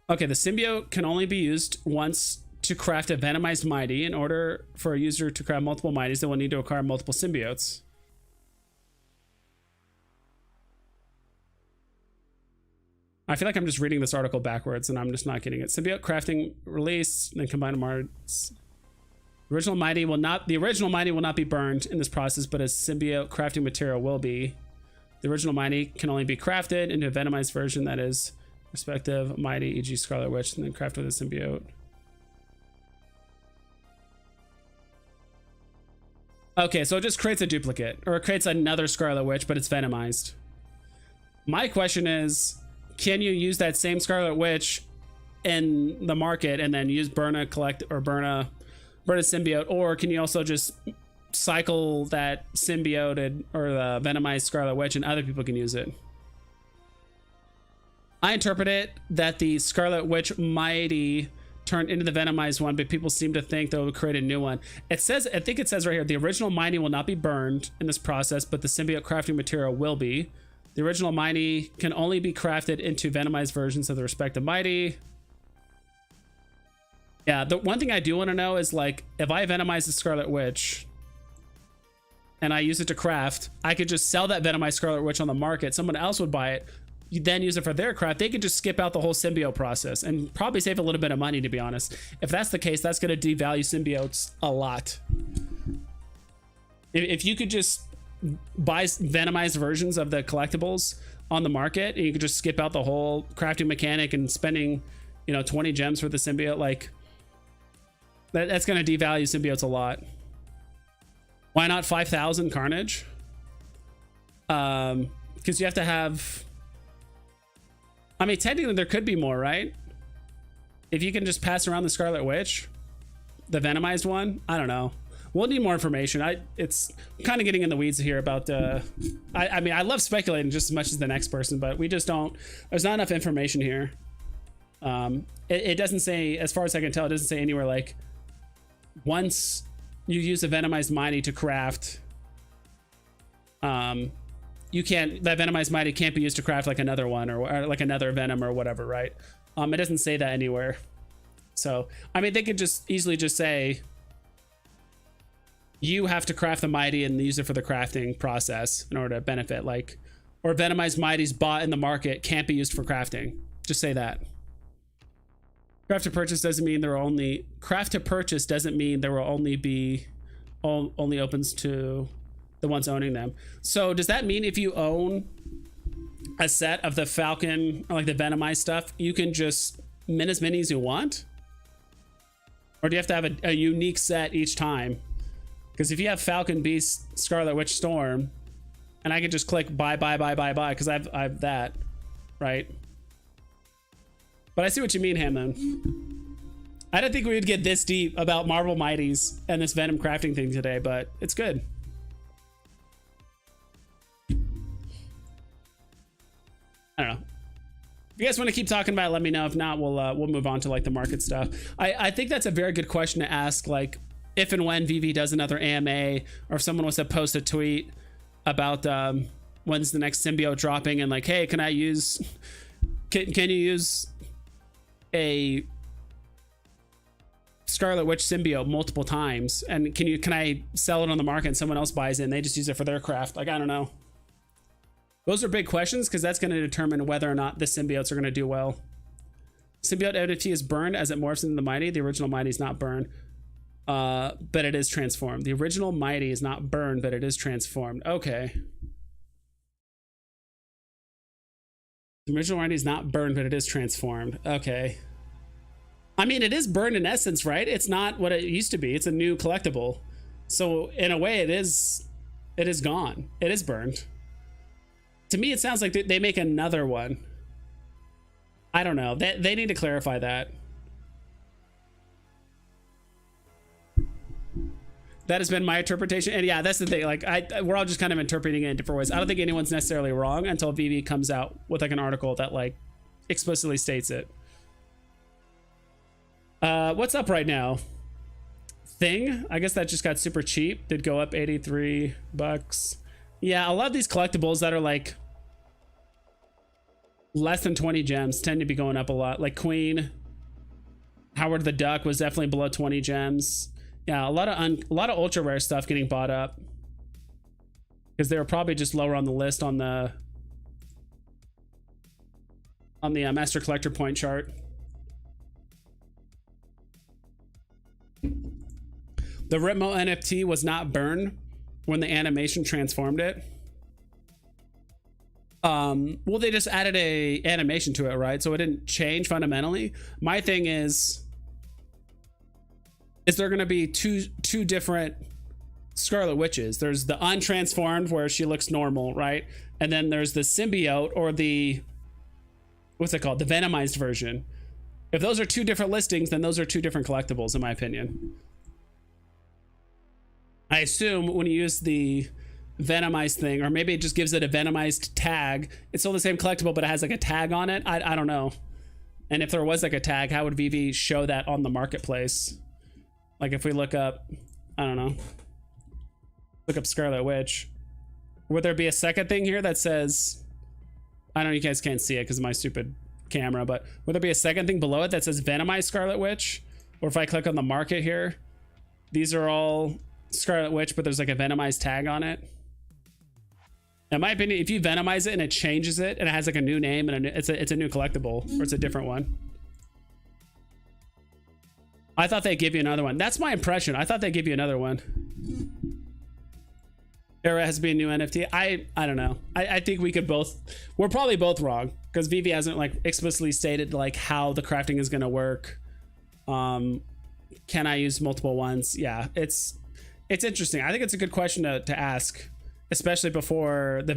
Okay, the symbiote can only be used once to craft a venomized mighty. In order for a user to craft multiple mighties, they will need to acquire multiple symbiotes. I feel like I'm just reading this article backwards and I'm just not getting it. Symbiote crafting release, then combine marks. The original mighty will not be burned in this process, but a symbiote crafting material will be. The original mighty can only be crafted into a venomized version that is respective mighty, e.g. Scarlet Witch, and then crafted with a symbiote. Okay, so it just creates a duplicate, or it creates another Scarlet Witch, but it's venomized. My question is, can you use that same Scarlet Witch in the market and then burn a symbiote, or can you also just cycle that symbiote or the venomized Scarlet Witch and other people can use it? I interpret it that the Scarlet Witch mighty turned into the venomized one, but people seem to think they would create a new one. It says, I think it says right here, the original mighty will not be burned in this process, but the symbiote crafting material will be. The original mighty can only be crafted into venomized versions of the respective mighty. Yeah, the one thing I do want to know is, like, if I venomize the Scarlet Witch and I use it to craft, I could just sell that venomized Scarlet Witch on the market. Someone else would buy it, you then use it for their craft. They could just skip out the whole symbiote process and probably save a little bit of money, to be honest. If that's the case, that's going to devalue symbiotes a lot. If you could just buy venomized versions of the collectibles on the market and you could just skip out the whole crafting mechanic and spending, 20 gems for the symbiote, like, that's going to devalue symbiotes a lot. Why not 5,000 Carnage? Because you have to have... I mean, technically there could be more, right? If you can just pass around the Scarlet Witch, the venomized one, I don't know. We'll need more information. It's kind of getting in the weeds here about I mean, I love speculating just as much as the next person, but we just don't, there's not enough information here. It doesn't say, as far as I can tell, it doesn't say anywhere like once you use a venomized mighty to craft you can't, that Venomized Mighty can't be used to craft like another one or like another Venom or whatever, right? It doesn't say that anywhere. So, I mean, they could just easily just say, you have to craft the Mighty and use it for the crafting process in order to benefit, like, or Venomized Mighties bought in the market can't be used for crafting. Just say that. Craft to purchase doesn't mean there are only, craft to purchase doesn't mean there will only be, only opens to the ones owning them. So does that mean if you own a set of the Falcon or like the Venomized stuff, you can just min as many as you want? Or do you have to have a unique set each time? Because if you have Falcon, Beast, Scarlet Witch, Storm, and I can just click buy, because I have that, right? But I see what you mean, Hammond. I didn't think we would get this deep about Marvel Mighties and this Venom crafting thing today, but it's good. I don't know. If you guys want to keep talking about it, let me know. If not, we'll move on to like the market stuff. I think that's a very good question to ask, like if and when Veve does another AMA, or if someone wants to post a tweet about when's the next symbiote dropping, and like, hey, can I use, can you use a Scarlet Witch symbiote multiple times, and can I sell it on the market and someone else buys it and they just use it for their craft? Like, I don't know. Those are big questions, because that's going to determine whether or not the symbiotes are going to do well. Symbiote NFT is burned as it morphs into the Mighty. The original Mighty is not burned, but it is transformed. The original Mighty is not burned, but it is transformed. Okay. The original Mighty is not burned, but it is transformed. Okay. I mean, it is burned in essence, right? It's not what it used to be. It's a new collectible. So in a way, it is gone. It is burned. To me, it sounds like they make another one. I don't know. They need to clarify that. That has been my interpretation. And yeah, that's the thing. Like, we're all just kind of interpreting it in different ways. I don't think anyone's necessarily wrong until Veve comes out with like an article that like explicitly states it. What's up right now? Thing? I guess that just got super cheap. Did go up $83. Yeah, a lot of these collectibles that are like less than 20 gems tend to be going up a lot. Like Queen, Howard the Duck was definitely below 20 gems. Yeah, a lot of ultra rare stuff getting bought up because they were probably just lower on the list on the Master Collector Point chart. The Ripmo NFT was not burned when the animation transformed it. Well, they just added a animation to it, right? So it didn't change fundamentally. My thing is there going to be two different Scarlet Witches? There's the untransformed where she looks normal, right? And then there's the symbiote, or the, what's it called? The Venomized version. If those are two different listings, then those are two different collectibles, in my opinion. I assume when you use the Venomized thing, or maybe it just gives it a Venomized tag, it's still the same collectible, but it has like a tag on it. I don't know. And if there was like a tag, how would Veve show that on the marketplace? Like if we look up, I don't know, look up Scarlet Witch, would there be a second thing here that says, I know you guys can't see it because of my stupid camera, but would there be a second thing below it that says Venomized Scarlet Witch? Or if I click on the market here, these are all Scarlet Witch, but there's like a Venomized tag on it. In my opinion, if you Venomize it and it changes it and it has like a new name and it's a new collectible, or it's a different one. I thought they'd give you another one. That's my impression. I thought they'd give you another one. There has to be a new NFT. I don't know. I think we could both, we're probably both wrong, because Veve hasn't like explicitly stated like how the crafting is going to work. Can I use multiple ones? Yeah, it's interesting. I think it's a good question to ask, especially before the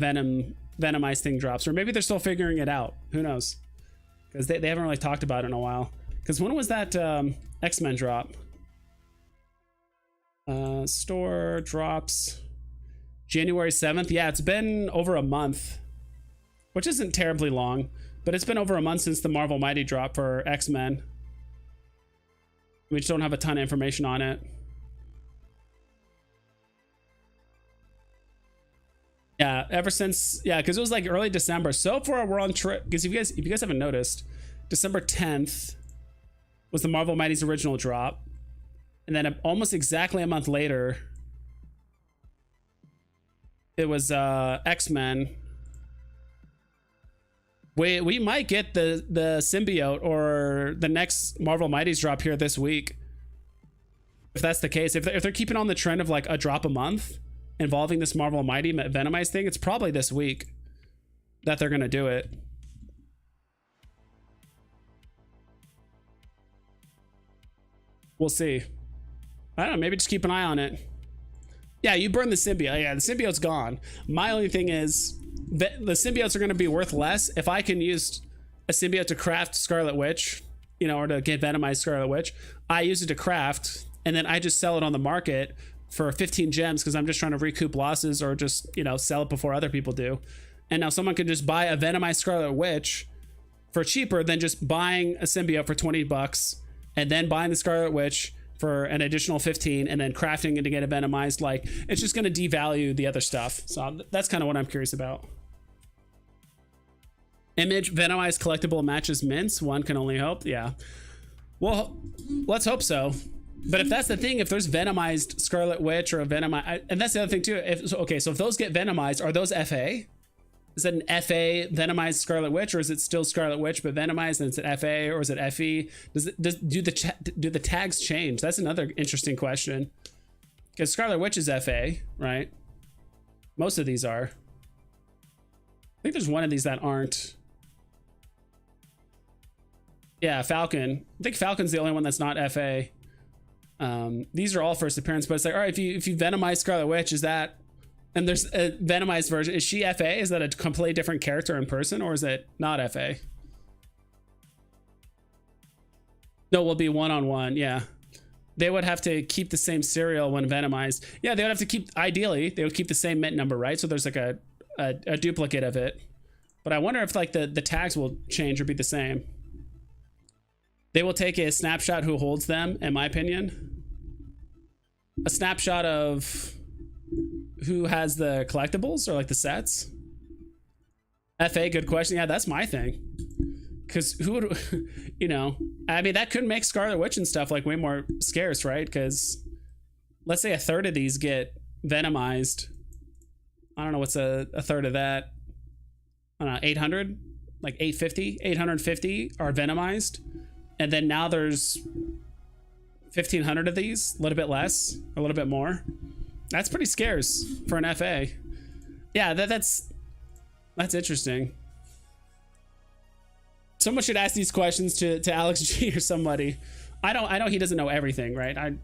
Venomized thing drops, or maybe they're still figuring it out. Who knows? Because they haven't really talked about it in a while. Because when was that X-Men drop? Store drops January 7th. Yeah, it's been over a month, which isn't terribly long, but it's been over a month since the Marvel Mighty drop for X-Men. We just don't have a ton of information on it. Yeah, ever since, yeah, because it was like early December. So far we're on trip. Because if you guys haven't noticed, December 10th was the Marvel Mighty's original drop, and then almost exactly a month later, it was X-Men. We might get the symbiote or the next Marvel Mighty's drop here this week. If that's the case, if they're keeping on the trend of like a drop a month involving this Marvel Mighty Venomized thing, it's probably this week that they're gonna do it. We'll see. I don't know, maybe just keep an eye on it. Yeah, you burn the symbiote. Yeah, the symbiote's gone. My only thing is the symbiotes are going to be worth less if I can use a symbiote to craft Scarlet Witch, you know, or to get Venomized Scarlet Witch. I use it to craft, and then I just sell it on the market for 15 gems because I'm just trying to recoup losses or just, you know, sell it before other people do. And now someone can just buy a Venomized Scarlet Witch for cheaper than just buying a symbiote for 20 bucks and then buying the Scarlet Witch for an additional 15 and then crafting it to get it venomized. Like, it's just going to devalue the other stuff. So that's kind of what I'm curious about. Image venomized collectible matches mints. One can only hope. Yeah. Well, let's hope so. But if that's the thing, if there's venomized Scarlet Witch or a venomized, and that's the other thing too. Okay, so if those get venomized, are those FA? Is it an FA venomized Scarlet Witch, or is it still Scarlet Witch but venomized, and it's an FA, or is it FE? Do the tags change? That's another interesting question. Because Scarlet Witch is FA, right? Most of these are. I think there's one of these that aren't. Yeah, Falcon. I think Falcon's the only one that's not FA. These are all first appearance, but it's like, all right, if you venomize Scarlet Witch, is that? And there's a venomized version. Is she FA? Is that a completely different character in person, or is it not FA? No, will be one-on-one. Yeah, they would have to keep the same serial when venomized. Yeah, they would have to keep. Ideally, they would keep the same mint number, right? So there's like a duplicate of it. But I wonder if like the tags will change or be the same. They will take a snapshot who holds them, in my opinion. A snapshot of who has the collectibles or like the sets. FA, good question. Yeah, that's my thing. Because who would, you know, I mean, that could make Scarlet Witch and stuff like way more scarce, right? Because let's say a third of these get venomized. I don't know what's a third of that. I don't know, 800? Like 850? 850 are venomized. And then now there's 1,500 of these, a little bit less, a little bit more. That's pretty scarce for an FA. Yeah, that's interesting. Someone should ask these questions to Alex G or somebody. I know he doesn't know everything, right?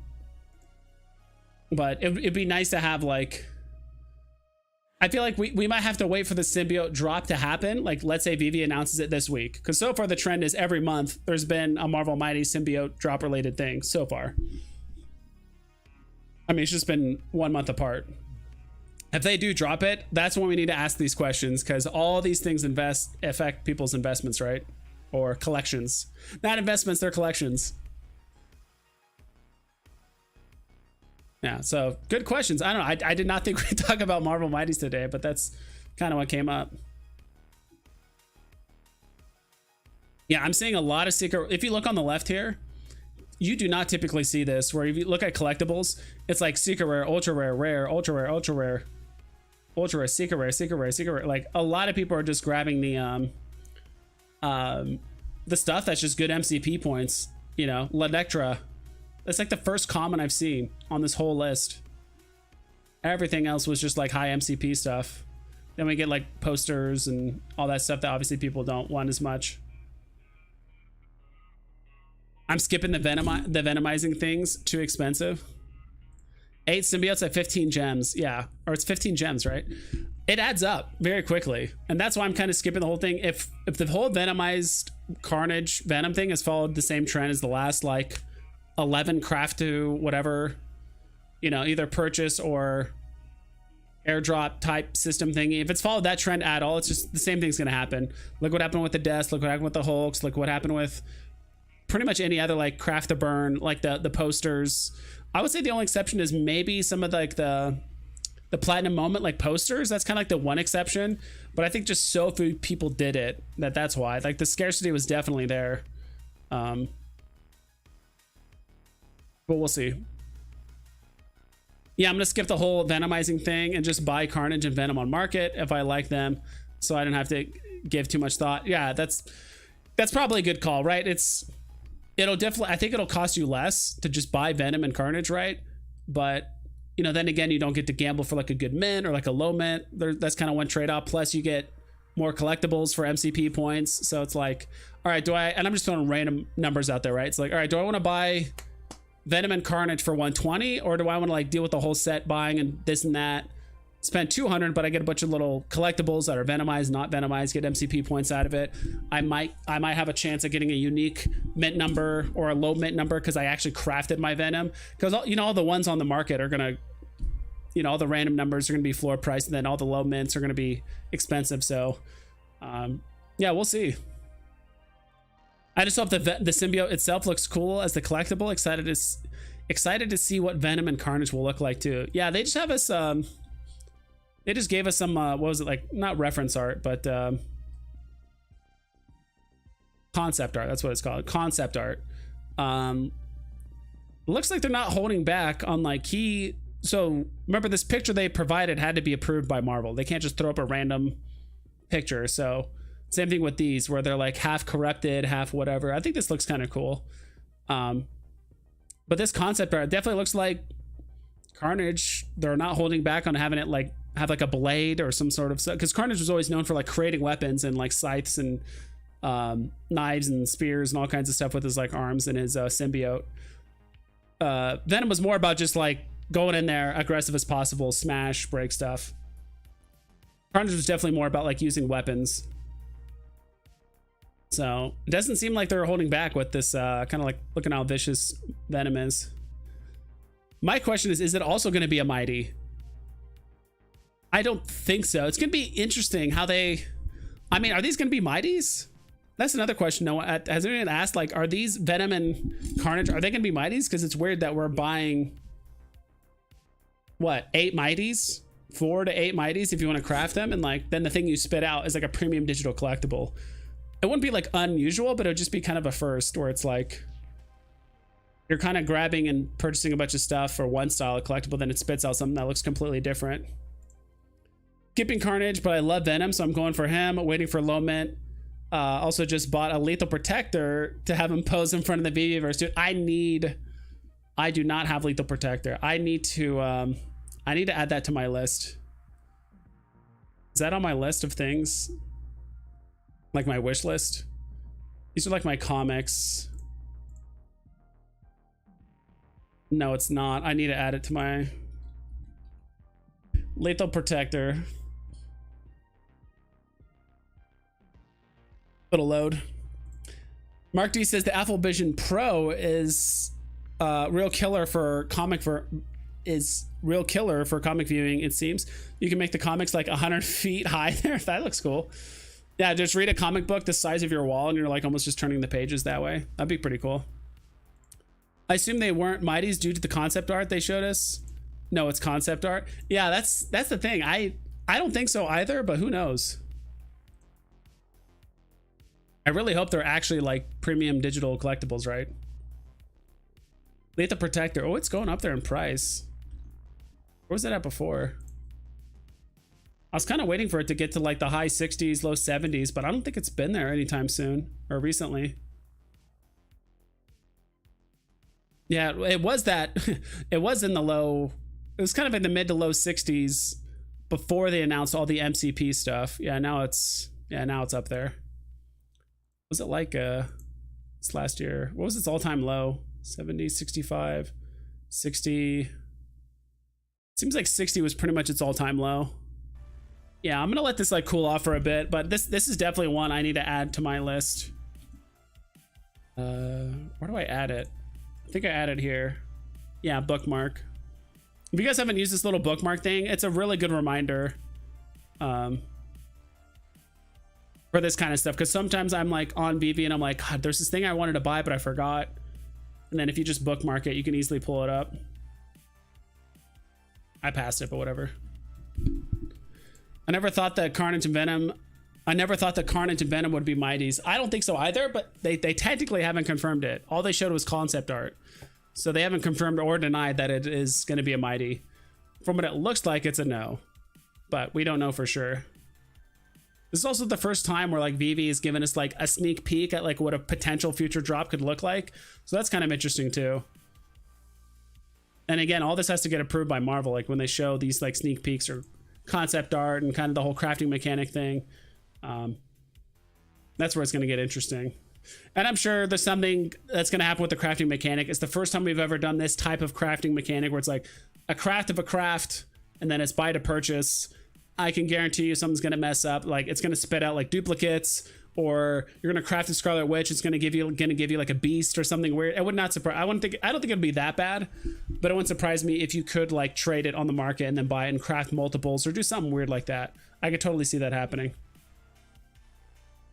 But it'd be nice to have like. I feel like we might have to wait for the symbiote drop to happen. Like, let's say Veve announces it this week. Because so far the trend is every month there's been a Marvel Mighty symbiote drop related thing so far. I mean, it's just been 1 month apart. If they do drop it, that's when we need to ask these questions. Because all these things affect people's investments, right? Or collections. Not investments, they're collections. Yeah, so good questions. I don't know. I did not think we'd talk about Marvel Mighties today, but that's kind of what came up. Yeah, I'm seeing a lot of secret. If you look on the left here, you do not typically see this, where if you look at collectibles, it's like secret rare, ultra rare, rare, ultra rare, ultra rare, ultra rare, secret rare, secret rare, secret rare. Like, a lot of people are just grabbing the stuff that's just good MCP points. You know, Ledectra. That's like the first common I've seen on this whole list. Everything else was just like high MCP stuff. Then we get like posters and all that stuff that obviously people don't want as much. I'm skipping the venomizing things. Too expensive. 8 symbiotes at 15 gems. Yeah, or it's 15 gems, right? It adds up very quickly, and that's why I'm kind of skipping the whole thing. If the whole venomized Carnage Venom thing has followed the same trend as the last like 11 craft to whatever, you know, either purchase or airdrop type system thingy, if it's followed that trend at all, it's just the same thing's gonna happen. Look what happened with the Deaths, look what happened with the Hulks, look what happened with pretty much any other like craft to burn, like the posters. I would say the only exception is maybe some of like the the platinum moment like posters. That's kind of like the one exception, but I think just so few people did it that's why. Like the scarcity was definitely there. But we'll see. Yeah, I'm gonna skip the whole venomizing thing and just buy Carnage and Venom on market if I like them, so I don't have to give too much thought. Yeah, that's probably a good call, right? It'll definitely, I think it'll cost you less to just buy Venom and Carnage, right? But you know, then again, you don't get to gamble for like a good mint or like a low mint. That's kind of one trade-off. Plus, you get more collectibles for MCP points. So it's like, all right, and I'm just throwing random numbers out there, right? It's like, all right, do I want to buy Venom and Carnage for 120, or do I want to like deal with the whole set buying and this and that, spend 200, but I get a bunch of little collectibles that are venomized, not venomized, get MCP points out of it. I might have a chance of getting a unique mint number or a low mint number because I actually crafted my Venom, because you know, all the ones on the market are gonna, you know, all the random numbers are gonna be floor price, and then all the low mints are gonna be expensive. So yeah, we'll see. I just hope the symbiote itself looks cool as the collectible. Excited to see what Venom and Carnage will look like too. Yeah, they just have us they just gave us some what was it, like not reference art, but concept art. That's what it's called, concept art. Looks like they're not holding back on like key. So remember, this picture they provided had to be approved by Marvel. They can't just throw up a random picture. So same thing with these, where they're like half corrupted, half whatever. I think this looks kind of cool. But this concept art definitely looks like Carnage. They're not holding back on having it like have like a blade or some sort of, because Carnage was always known for like creating weapons and like scythes and knives and spears and all kinds of stuff with his like arms and his symbiote. Venom was more about just like going in there aggressive as possible, smash, break stuff. Carnage was definitely more about like using weapons. So it doesn't seem like they're holding back with this kind of like, looking how vicious Venom is. My question is it also going to be a mighty? I don't think so. It's going to be interesting how they, I mean, are these going to be mighties? That's another question. No, has anyone asked, like, are these Venom and Carnage, are they going to be mighties? Because it's weird that we're buying, what, 8 mighties? 4 to 8 mighties if you want to craft them, and like then the thing you spit out is like a premium digital collectible. It wouldn't be like unusual, but it would just be kind of a first, where it's like you're kind of grabbing and purchasing a bunch of stuff for one style of collectible, then it spits out something that looks completely different. Skipping Carnage, but I love Venom, so I'm going for him. Waiting for low mint. Also just bought a Lethal Protector to have him pose in front of the Veveverse. Dude, I do not have Lethal Protector. I need to add that to my list. Is that on my list of things? Like my wish list? These are like my comics. No, it's not. I need to add it to my Lethal Protector. Little load. Mark D says the Apple Vision Pro is real killer for comic viewing. It seems you can make the comics like 100 feet high there. That looks cool. Yeah, just read a comic book the size of your wall and you're like almost just turning the pages that way. That'd be pretty cool. I assume they weren't mighties due to the concept art they showed us. No, it's concept art. Yeah, that's the thing. I don't think so either, but who knows? I really hope they're actually like premium digital collectibles, right? Lethal Protector. Oh, it's going up there in price. Where was it at before? I was kind of waiting for it to get to like the high 60s, low 70s, but I don't think it's been there anytime soon or recently. Yeah, it was that. It was in the low. It was kind of in the mid to low 60s before they announced all the MCP stuff. Yeah, now it's up there. Was it like this last year? What was its all-time low? 70, 65, 60. Seems like 60 was pretty much its all-time low. Yeah, I'm gonna let this like cool off for a bit, but this is definitely one I need to add to my list. Where do I add it? I think I added here. Yeah, bookmark. If you guys haven't used this little bookmark thing, it's a really good reminder for this kind of stuff, because sometimes I'm like on Veve and I'm like, God, there's this thing I wanted to buy but I forgot, and then if you just bookmark it, you can easily pull it up. I passed it, but whatever. I never thought that Carnage and Venom. I never thought that Carnage and Venom would be mighties. I don't think so either, but they technically haven't confirmed it. All they showed was concept art. So they haven't confirmed or denied that it is going to be a mighty. From what it looks like, it's a no. But we don't know for sure. This is also the first time where like Veve has given us like a sneak peek at like what a potential future drop could look like. So that's kind of interesting too. And again, all this has to get approved by Marvel. Like when they show these like sneak peeks or concept art and kind of the whole crafting mechanic thing. That's where it's going to get interesting. And I'm sure there's something that's going to happen with the crafting mechanic. It's the first time we've ever done this type of crafting mechanic where it's like a craft of a craft and then it's buy to purchase. I can guarantee you something's going to mess up. Like it's going to spit out like duplicates, or you're going to craft a Scarlet Witch. It's going to give you like a beast or something weird. It would not surprise. I don't think it'd be that bad, but it wouldn't surprise me if you could like trade it on the market and then buy it and craft multiples or do something weird like that. I could totally see that happening.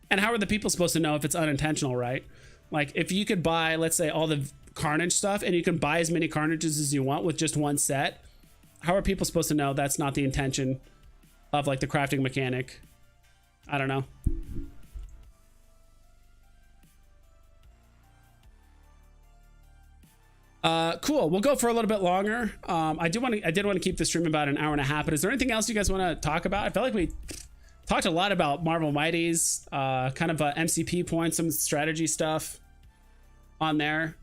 And how are the people supposed to know if it's unintentional, right? Like if you could buy, let's say, all the Carnage stuff and you can buy as many Carnages as you want with just one set, how are people supposed to know that's not the intention of like the crafting mechanic? I don't know. Cool. We'll go for a little bit longer. I did want to keep the stream about an hour and a half, but is there anything else you guys want to talk about? I felt like we talked a lot about Marvel Mighties, kind of MCP points, some strategy stuff on there.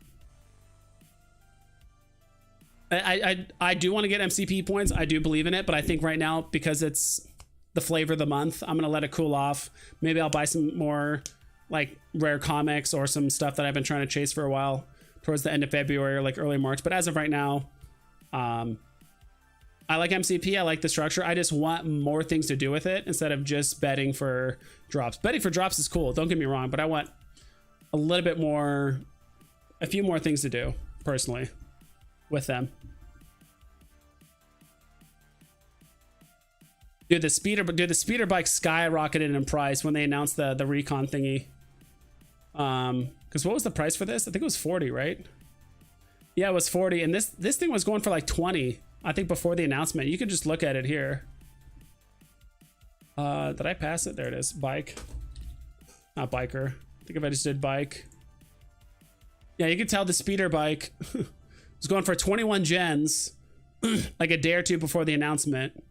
I do want to get MCP points. I do believe in it, but I think right now, because it's the flavor of the month, I'm going to let it cool off. Maybe I'll buy some more like rare comics or some stuff that I've been trying to chase for a while towards the end of February or like early March. But as of right now, I like MCP. I like the structure. I just want more things to do with it instead of just betting for drops. Betting for drops is cool. Don't get me wrong, but I want a little bit more, a few more things to do personally with them. Dude, the speeder bike skyrocketed in price when they announced the recon thingy. Because what was the price for this? I think it was 40, right? Yeah, it was 40, and this thing was going for like 20. I think before the announcement. You can just look at it here. Did I pass it? There it is. Bike. Not biker. I think if I just did bike. Yeah, you can tell the speeder bike was going for 21 gens like a day or two before the announcement. It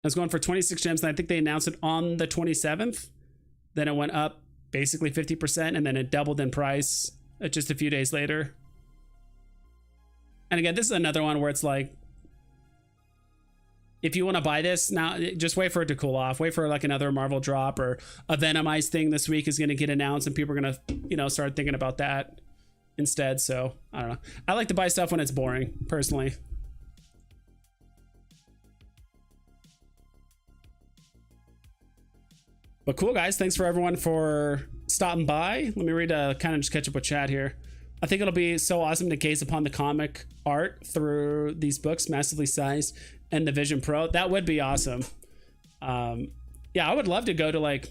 was going for 26 gems, and I think they announced it on the 27th. Then it went up basically 50%, and then it doubled in price just a few days later. And again, this is another one where it's like, if you want to buy this now, just wait for it to cool off. Wait for like another Marvel drop, or a Venomized thing this week is going to get announced, and people are going to, start thinking about that instead. So I don't know. I like to buy stuff when it's boring, personally. But cool, guys. Thanks for everyone for stopping by. Let me read kind of just catch up with chat here. I think it'll be so awesome to gaze upon the comic art through these books, massively sized, and the Vision Pro. That would be awesome. Yeah, I would love to go to like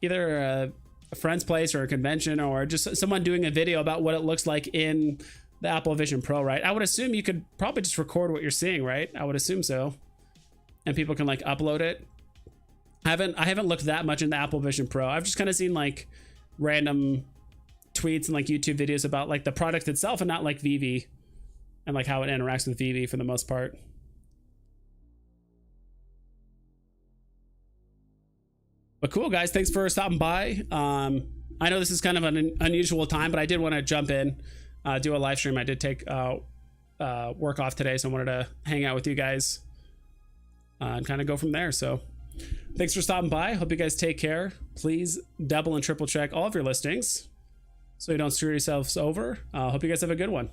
either a friend's place or a convention, or just someone doing a video about what it looks like in the Apple Vision Pro, right? I would assume you could probably just record what you're seeing, right? I would assume so. And people can like upload it. I haven't looked that much into Apple Vision Pro. I've just kind of seen like random tweets and like YouTube videos about like the product itself, and not like Veve and like how it interacts with Veve for the most part. But cool, guys. Thanks for stopping by. I know this is kind of an unusual time, but I did want to jump in, do a live stream. I did take work off today, so I wanted to hang out with you guys and kind of go from there. So thanks for stopping by. Hope you guys take care. Please double and triple check all of your listings so you don't screw yourselves over. Hope you guys have a good one.